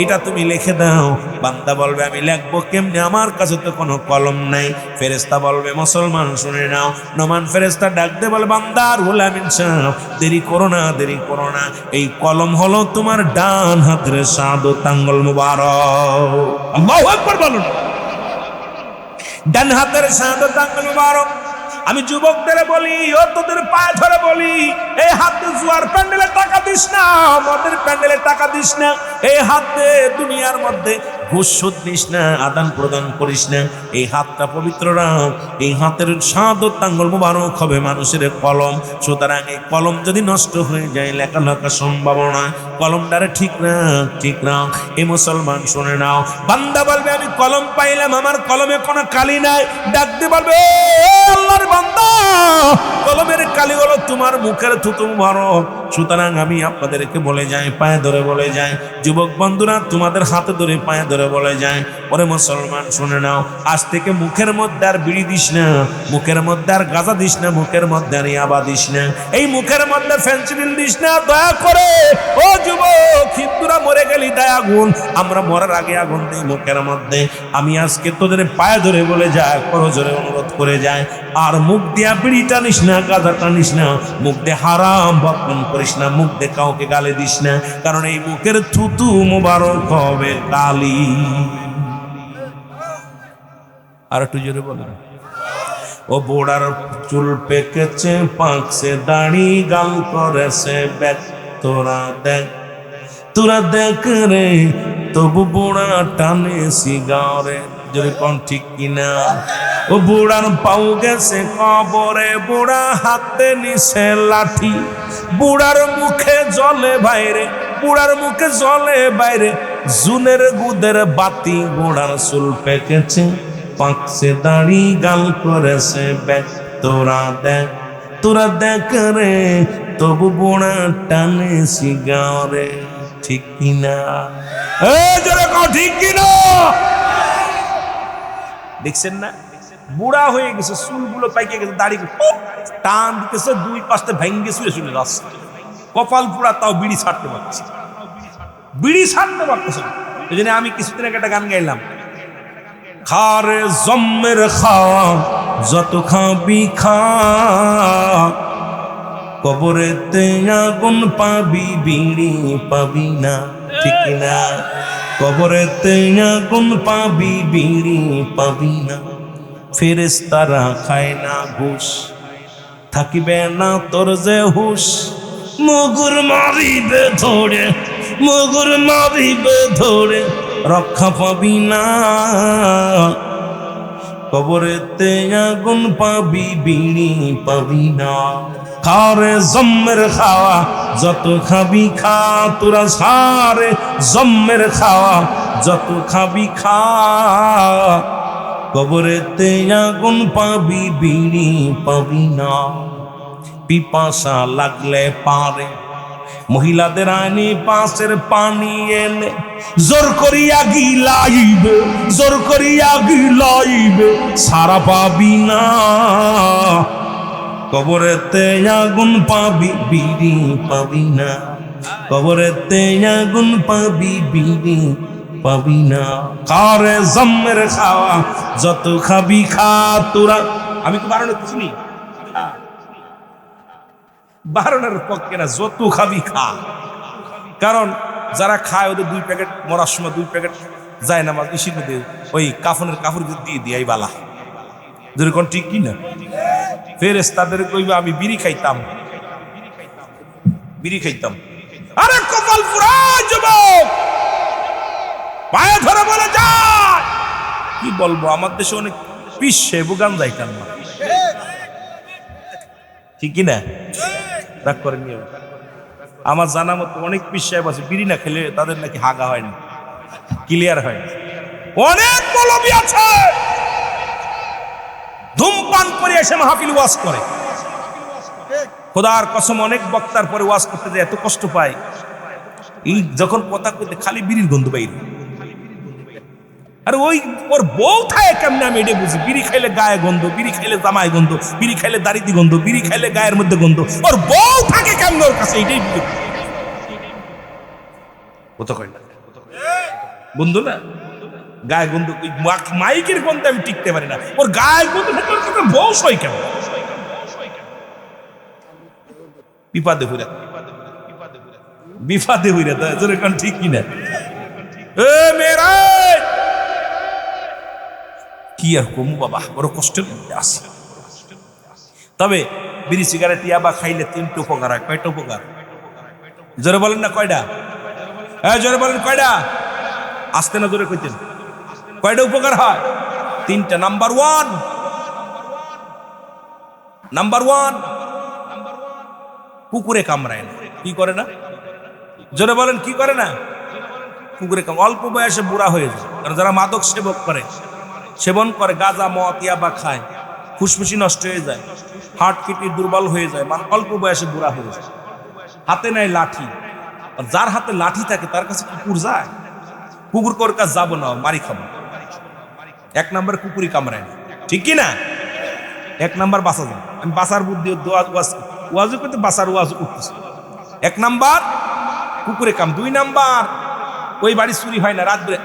এটা তুমি লিখে দাও। বান্দা বলবে, আমি লিখবো কেমনে, আমার কাছে তো কোনো কলম নাই। ফেরেশতা বলবে, মুসলমান শুনে নাও। নোমান ফেরেশতা ডাক দিয়ে বলে, বান্দা রুহুল আমিন সাহেব, দেরি করো না, দেরি করো না। এই কলম হলো তোমার ডান হাতের শাহাদাত আঙ্গুল মুবারক। আল্লাহু আকবার বলুন। ডান হাতের শাহাদাত আঙ্গুল মুবারক। আমি যুবকদের বলি, ও তোদের পায়ে ধরে বলি, এই হাতে জুয়ার প্যান্ডেলে টাকা দিস না, মদের প্যান্ডেলে টাকা দিস না। এই হাতে দুনিয়ার মধ্যে ঘুষ সুদ নিস না, আদান প্রদান করিস না। এই হাতটা পবিত্র রাখ। এই হাতের শাহাদাত আঙ্গুল মুবারক হবে মানুষের কলম। সুতরাং এই কলম যদি নষ্ট হয়ে যায়, লেখালেখা সম্ভব নয়। কলমটারে ঠিক রাখ, ঠিক রাখ। এই মুসলমান শুনে নাও। বান্দা বলবে, আমি কলম পাইলাম, আমার কলমে কোনো কালি নাই। ডাক দিয়ে বলবে, আল্লাহর বান্দা, কলমের কালি হলো তোমার মুখের থুতু মুবারক। সুতরাং আমি আপনাদেরকে বলে যাই, পায়ে ধরে বলে যাই, যুবক বন্ধুরা তোমাদের হাতে ধরে পায়ে ধরে বলে যায়, ওরে মুসলমান শুনে নাও, আজ থেকে মুখের মধ্যে আর বিড়ি দিস না, মুখের মধ্যে আর গাঁজা দিস না, মুখের মধ্যে আর ইয়াবা দিস না, এই মুখের মধ্যে ফেন্সিডিল দিস না। দয়া করে ও যুবক, হিন্দুরা মরে গেলি দেয় আগুন, আমরা মরার আগে আগুন দিই মুখের মধ্যে। আমি আজকে তোদের পায়ে ধরে বলে যায়, করো জোরে অনুরোধ করে যায়, আর মুখ দিয়া বিড়ি টানিস না, গাঁজা টানিস না, মুখ দিয়ে হারাম বকন করিস না, মুখ দিয়ে কাউকে গালে দিস না, কারণ এই মুখের থুতু মুবারক হবে কালি। আর একটু জোরে বলেন। ও বুড়ার চুল পেকেছে, পাকছে দাড়ি, গাল করেছে ব্যাক, তোরা দেখ, তোরা দেখ রে, তবু বুড়া টানে সিগারে। যদি কোন ঠিক কিনা? ও বুড়ার পাউ গেছে কবরে, বুড়া হাতে নিছে লাঠি, বুড়ার মুখে জলে বাইরে, বুড়ার মুখে জলে বাইরে, জুনের গুদের বাতি, বুড়ার চুল পেকেছে, পাকছে দাড়ি, গাল করেছে ব্যাক, তোরা দেখ, তোরা দেখ রে, তবু বুড়া টানে সিগারে। ঠিক কিনা? ঠিক কিনা? দেখছেন না, বুড়া হয়ে গেছে, চুলগুলো পাইকে গেছে, দাড়ি টান দিতেছে, 2 পাশে ভেঙ্গে শুয়ে শুনে যাচ্ছে, কপাল পুরা, তাও বিড়ি ছাড়তে পারছে, বিড়ি ছাড়তে পারতেছে। এই জন্য আমি কিছুদিন আগে একটা গান গাইলাম, খারে জম্মের খাওয়া যত খাবি খা, কবরেতে আগুন পাবি, বিড়ি পাবি না। ঠিক না? কবরেতে আগুন পাবি, বিড়ি পাবি না। ফেরেশতারা খায় না ঘুষ, থাকিবে না তোর যে হুশ, মুগুর মারিবে ধরে, মুগুর মারিবে ধরে, রক্ষা পাবি না। কবরেতে আগুন পাবি বিড়ি পাবি না। খারে জম্মের খাওয়া যত খাবি খা, তোরা সারে জম্মের খাওয়া যত খাবি খা। কবরেতে আগুন পাবি বিড়ি পাবি না। পিপাসা লাগলে পারে মহিলাদের আইনি পাশের পানি এলে জোর করিয়া গিলাইবে, জোর করিয়া গিলাইবে, সারা পাবি না। কবরেতে আগুন পাবি বিড়ি পাবি না। কবরেতে আগুন পাবি বিড়ি পাবি না। কারে জম্মের খাওয়া যত খাবি খা তোরা। আমি তো বারণ চিনি, বারণের পক্ষে না, যত খাবি খা। কারণ যারা খায় ওদের 2 প্যাকেট মরার সময় 2 প্যাকেট যায় না আমার ইসির মধ্যে ওই কাফনের কাপড় দিয়ে দিয়ে বালা, যেরকম ঠিক কিনা। ফেরেস তাদের কইবে আমি বিড়ি খাইতাম, বিড়ি খাইতাম। আরে কপাল পুরা যুবক পায়ে ধরে বলে যায়, কি বলবো, আমার দেশে অনেক পিসে বুগান যাইতাম না, ঠিক কিনা। রাগ করে নিয়ে আমার জানা মতো অনেক পিস সাহেব আছে বিড়ি না খেলে তাদের নাকি হাগা হয় না, ক্লিয়ার হয় না। অনেক মৌলবী আছে ধূমপান করে এসে মাহফিল ওয়াজ করে। খোদার কসম অনেক বক্তার পরে ওয়াজ করতে যায় এত কষ্ট পায়, এই যখন কথা কইতে খালি বিড়ির গন্ধ বাইরে। আর ওই ওর বউ থাকে কেমনে আমি এটা বুঝি। বিড়ি খাইলে গায়ে গন্ধ, বিড়ি খাইলে জামায় গন্ধ, বিড়ি খাইলে দাড়িতে গন্ধ, বিড়ি খাইলে গায়ের মধ্যে গন্ধ, ওর বউ থাকে কেমনে ওর কাছে, এটাই বন্ধু না। গায়ে গন্ধ, মাইকের গন্ধ আমি টিকতে পারি না, ওর গায়ে গন্ধ বউ সই কেমন। বিপাদে হইরা, বিপাদে হইরা যেরকম ঠিক কিনা। এ মেয়েরা কি আর কমু বাবা, বড় কষ্টের মধ্যে আছে। তবে বিড়ি সিগারেট ইয়াবা খাইলে 3টা উপকার হয়। কয়টা উপকার জোরে বলেন না? কয়টা? হ্যাঁ জোরে বলেন কয়টা? আসতে না জোরে কইতেন। কয়টা উপকার হয়? 3টা। নাম্বার 1, নাম্বার 1 কুকুরে কামড়ায় না। কি করে না? জোরে বলেন কি করে না? কুকুরে অল্প বয়সে বুড়া হয়ে যায়। কারণ যারা মাদক সেবন করে গাঁজা মদ ইয়াবা খায়, ফুসফুসি নষ্ট হয়ে যায়, হার্ট কিডনি দুর্বল হয়ে যায়, মানে অল্প বয়সে বুড়া হয়ে যায়। হাতে নাই লাঠি, আর যার হাতে লাঠি থাকে তার কাছে কুকুর যায়? কুকুর কোর কাছে যাবো না, মারি খাবো। 1 নাম্বার কুকুরই কামড়ায় না, ঠিক কি না? 1 নাম্বার বাঁচা যায়। আমি বাঁচার বুদ্ধি ওয়াজ করতে বাঁচার ওয়াজ করতেছি। 1 নাম্বার কুকুরে কাম। 2 নাম্বার ওই বাড়ি চুরি হয় না, রাত ধরে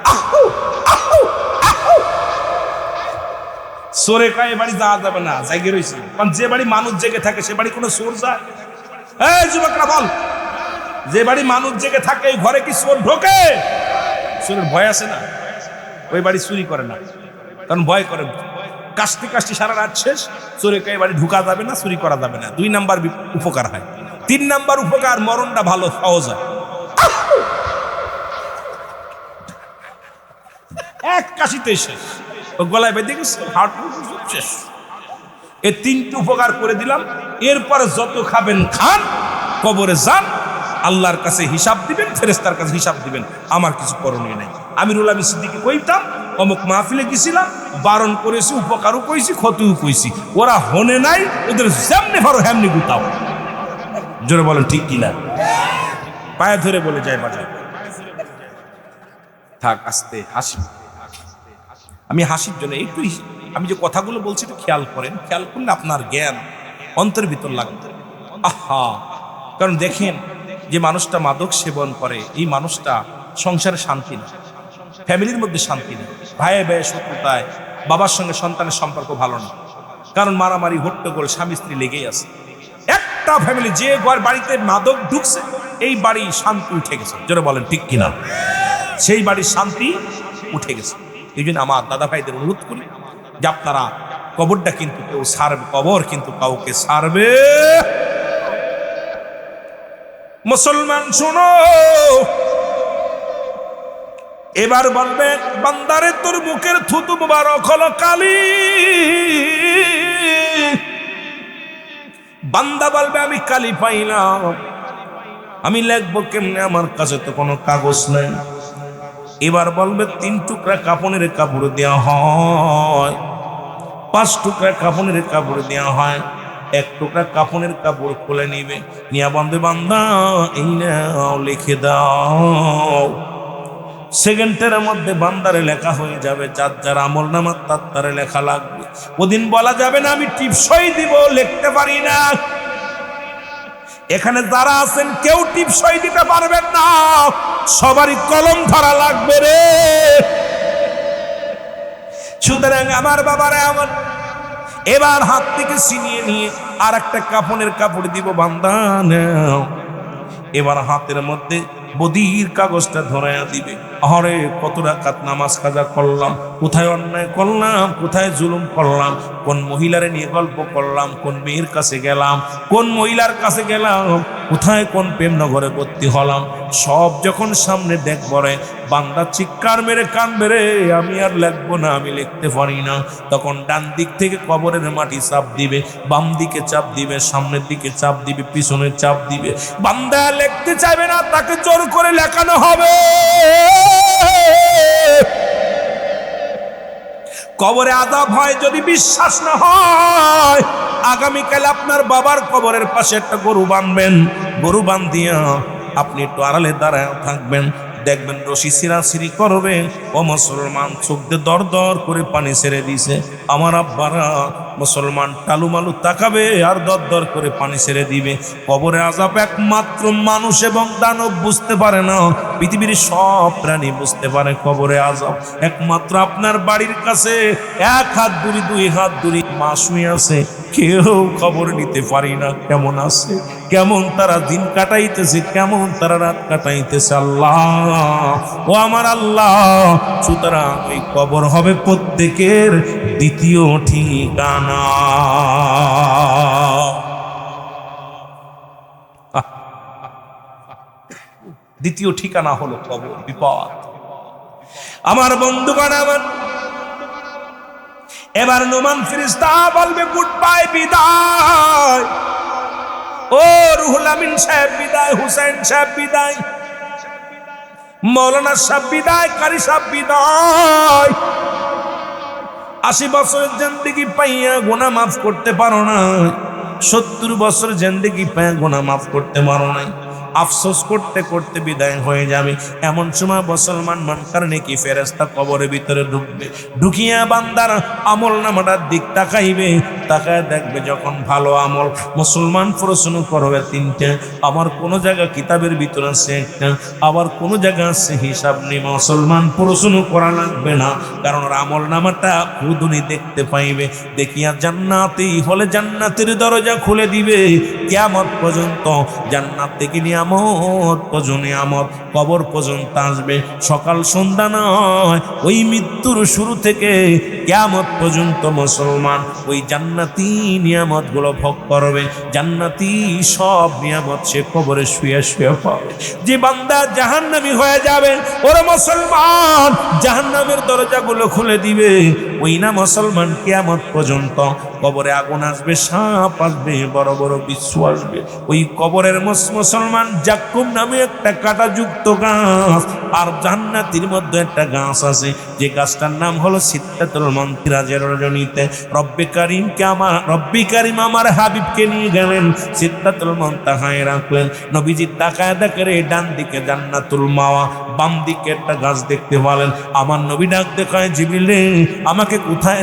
চোরে কয় বাড়ি যাওয়া যাবে না, জায়গা রয়েছে। কারণ যে বাড়ি মানুষ জেগে থাকে সে বাড়ি কোনো চোর যায়? এই যুবকরা বল, যে বাড়ি মানুষ জেগে থাকে এই ঘরে কি চোর ঢোকে? চোরের ভয় আছে না, ওই বাড়ি চুরি করে না, কারণ ভয় করে। কাশতে কাশতে সারা রাত শেষ, চোরে কয় বাড়ি ঢুকা যাবে না, চুরি করা যাবে না। 2 নাম্বার উপকার হয়। 3 নাম্বার উপকার, মরণটা ভালো সহজ হয়। এক কাশিতে শেষ, গলায় বেঁধে গেছে, হার্ট শেষ। এই 3টি উপকার করে দিলাম। এরপরে যত খাবেন খান, কবরে যান, আল্লাহর কাছে হিসাব দিবেন, ফেরেশতার কাছে হিসাব দিবেন। আমার কিছু করণীয় নাই। আমিরুল আমিন সিদ্দিকী কইতাম, অমুক মাহফিলে গেছিলাম, বারণ করেছি, উপকারও কইছি, ক্ষতিও কইছি, ওরা হনে নাই, ওদের যেমনি পারো হেমনি গুতাও। জোরে বলেন ঠিক কিনা? পায়ে ধরে বলে যায় বাজার থাক, আস্তে হাসি। আমি হাসির জন্য একটু, আমি যে কথাগুলো বলছি একটু খেয়াল করেন, খেয়াল করলে আপনার জ্ঞান অন্তর ভিতর লাগবে। আহা, কারণ দেখেন যে মানুষটা মাদক সেবন করে, এই মানুষটা সংসারে শান্তি নেই, ফ্যামিলির মধ্যে শান্তি নেই, ভাইয়ে ভাইয়ে শত্রুতায়, বাবার সঙ্গে সন্তানের সম্পর্ক ভালো না, কারণ মারামারি হট্টগোল স্বামী স্ত্রী লেগেই আছে। একটা ফ্যামিলি যে বাড়িতে মাদক ঢুকছে, এই বাড়ি শান্তি উঠে গেছে। জোরে বলেন ঠিক কিনা? সেই বাড়ির শান্তি উঠে গেছে। এই জন্য আমার দাদা ভাইদের অনুরোধ করি যে আপনারা কবরটা কিন্তু কেউ ছাড়বে, কবর কিন্তু কাউকে ছাড়বে। মুসলমান শোনো, এবার বলবে বান্দারে তোর মুখের থুতু মুবারক হলো কালি। বান্দা বলবে আমি কালি পাইলাম, আমি লিখবো কেমনে, আমার কাছে তো কোনো কাগজ নাই। এবার বলবে 3 টুকরা কাপড়ের কাপড় দেওয়া হয়, 5 টুকরা কাপড়ের কাপড় দেওয়া হয়। 1 টুকরা কাপড়ের কাপড় খুলে নিবে, নিয়া বলবে বান্দা এই নাও লিখে দাও। সেকেন্ডের মধ্যে বান্দারে লেখা হয়ে যাবে, যার যার আমল নামা তার তারে লেখা লাগবে। ওদিন বলা যাবে না আমি টিপসই দিব, লিখতে পারি না। এখানে যারা আছেন কেউ টিপসই দিতে পারবেন না, সবারই কলম ধরা লাগবে রে। সুতরাং আমার বাবারে আমার এবার হাত থেকে ছিনিয়ে নিয়ে আর একটা কাফনের কাপড় দিব, বান্দা নাও। এবার হাতের মধ্যে বদির কাগজটা ধরাইয়া দিবে। আরে কত রাকাত নামাজ কাজা করলাম, কোথায় অন্যায় করলাম, কোথায় জুলুম করলাম, কোন মহিলারে নিয়ে গল্প করলাম, কোন মেয়ের কাছে গেলাম, কোন মহিলার কাছে গেলাম, কোথায় কোন প্রেম নগরে ভর্তি হলাম, সব যখন সামনে দেখব রে বান্দা চিৎকার মেরে কাঁদবে রে, আমি আর লিখবো না, আমি লিখতে পারি না। তখন ডান দিক থেকে কবরের মাটি চাপ দিবে, বাম দিকে চাপ দিবে, সামনের দিকে চাপ দিবে, পিছনে চাপ দিবে। বান্দা লিখতে চাইবে না, তাকে জোর করে লেখানো হবে। কবরে আযাব হয় যদি বিশ্বাস না হয়, আগামীকাল আপনার বাবার কবরের পাশে একটা গরু বাঁধবেন, গরু বাঁধিয়া আপনি একটু আড়ালে দাঁড়ায় থাকবেন, দেখবেন রশি ছিঁড়াছিঁড়ি করবে। ও মুসলমান, চোখ দিয়ে দর দর করে পানি ছেড়ে দিছে। আমার আব্বারা মুসলমান টালুমালু তাকাবে আর দর দর করে পানি ছেড়ে দিবে। কবরে আযাব একমাত্র মানুষ এবং দানব বুঝতে পারে না, পৃথিবীর সব প্রাণী বুঝতে পারে কবরে আযাব। একমাত্র আপনার বাড়ির কাছে 1 হাত দূরে 2 হাত দূরে মা শুয়ে আছে, কেউ খবর নিতে পারি না কেমন আছে, কেমন তারা দিন কাটাইতেছে, কেমন তারা রাত কাটাইতেছে। আল্লাহ ও আমার আল্লাহ, সুতরাং এই কবর হবে প্রত্যেকের দ্বিতীয় ঠিকানা। দ্বিতীয় ঠিকানা হলো কবর, বিপদ। আমার বন্ধুগণ, আমার এবার নোমান ফেরেশতা বলবে গুড বাই, বিদায়। ও রুহুল আমিন সাহেব বিদায়, হুসাইন সাহেব বিদায়, মৌলানা সাহেব বিদায়, কারি সাহেব বিদায়। 80 বছরের জিন্দেগি পাইয়া গুনাহ মাফ করতে পারো না, 70 বছর জিন্দেগি পাইয়া গুনাহ মাফ করতে পারো না, আফসোস করতে করতে বিদায় হয়ে যাবে। এমন সময় মুসলমান মনকার নেকি ফেরেশতা কবরের ভিতরে ঢুকবে, ঢুকিয়া বান্দার আমল নামাটার দিক তাকাইবে, তাকায় দেখবে যখন ভালো আমল, মুসলমান প্রশ্ন করবে 3টা। আমার কোন জায়গা কিতাবের ভিতরে আছে 1টা, আবার কোন জায়গা আছে হিসাব নেই। মুসলমান প্রশ্ন করা লাগবে না, কারণ আমল নামাটা খুদুনি দেখতে পাইবে। দেখিয়া জান্নাতি হলে জান্নাতের দরজা খুলে দিবে। কিয়ামত পর্যন্ত জান্নাত থেকে নিয়ামত পর্যন্ত নিয়ামত কবর পর্যন্ত আসবে। সকাল সন্ধ্যা নয়, ওই মৃত্যুর শুরু থেকে কিয়ামত পর্যন্ত মুসলমান ওই জান্নাতি নিয়ামত গুলো ভোগ করবে। জান্নাতি সব নিয়ামত সে কবরে শুয়ে শুয়ে পাবে। যে বান্দা জাহান্নামী হয়ে যাবে, ওরে মুসলমান জাহান্নামের দরজাগুলো খুলে দিবে। ওই না মুসলমান কিয়ামত পর্যন্ত কবরে আগুন আসবে, সাপ আসবে, বড় বড় বিচ্ছু আসবে। ওই কবরের মুসলমান জাক্কুম নামে একটা কাঁটাযুক্ত গাছ, আর জান্নাতের মধ্যে একটা গাছ আছে, যে গাছটার নাম হলো সিদরাতুল মুনতাহার। রজনীতে রব্বে কারীম আমার হাবিবকে নিয়ে গেলেন, সিদরাতুল মুনতাহায় রাখলেন। নবীজি তাকায় দেখে ডান দিকে জান্নাতুল মাওয়া, বাম দিকে একটা গাছ দেখতে পেলেন। আমার নবী ডাক দেখায়, জিবরিল আমাকে কোথায়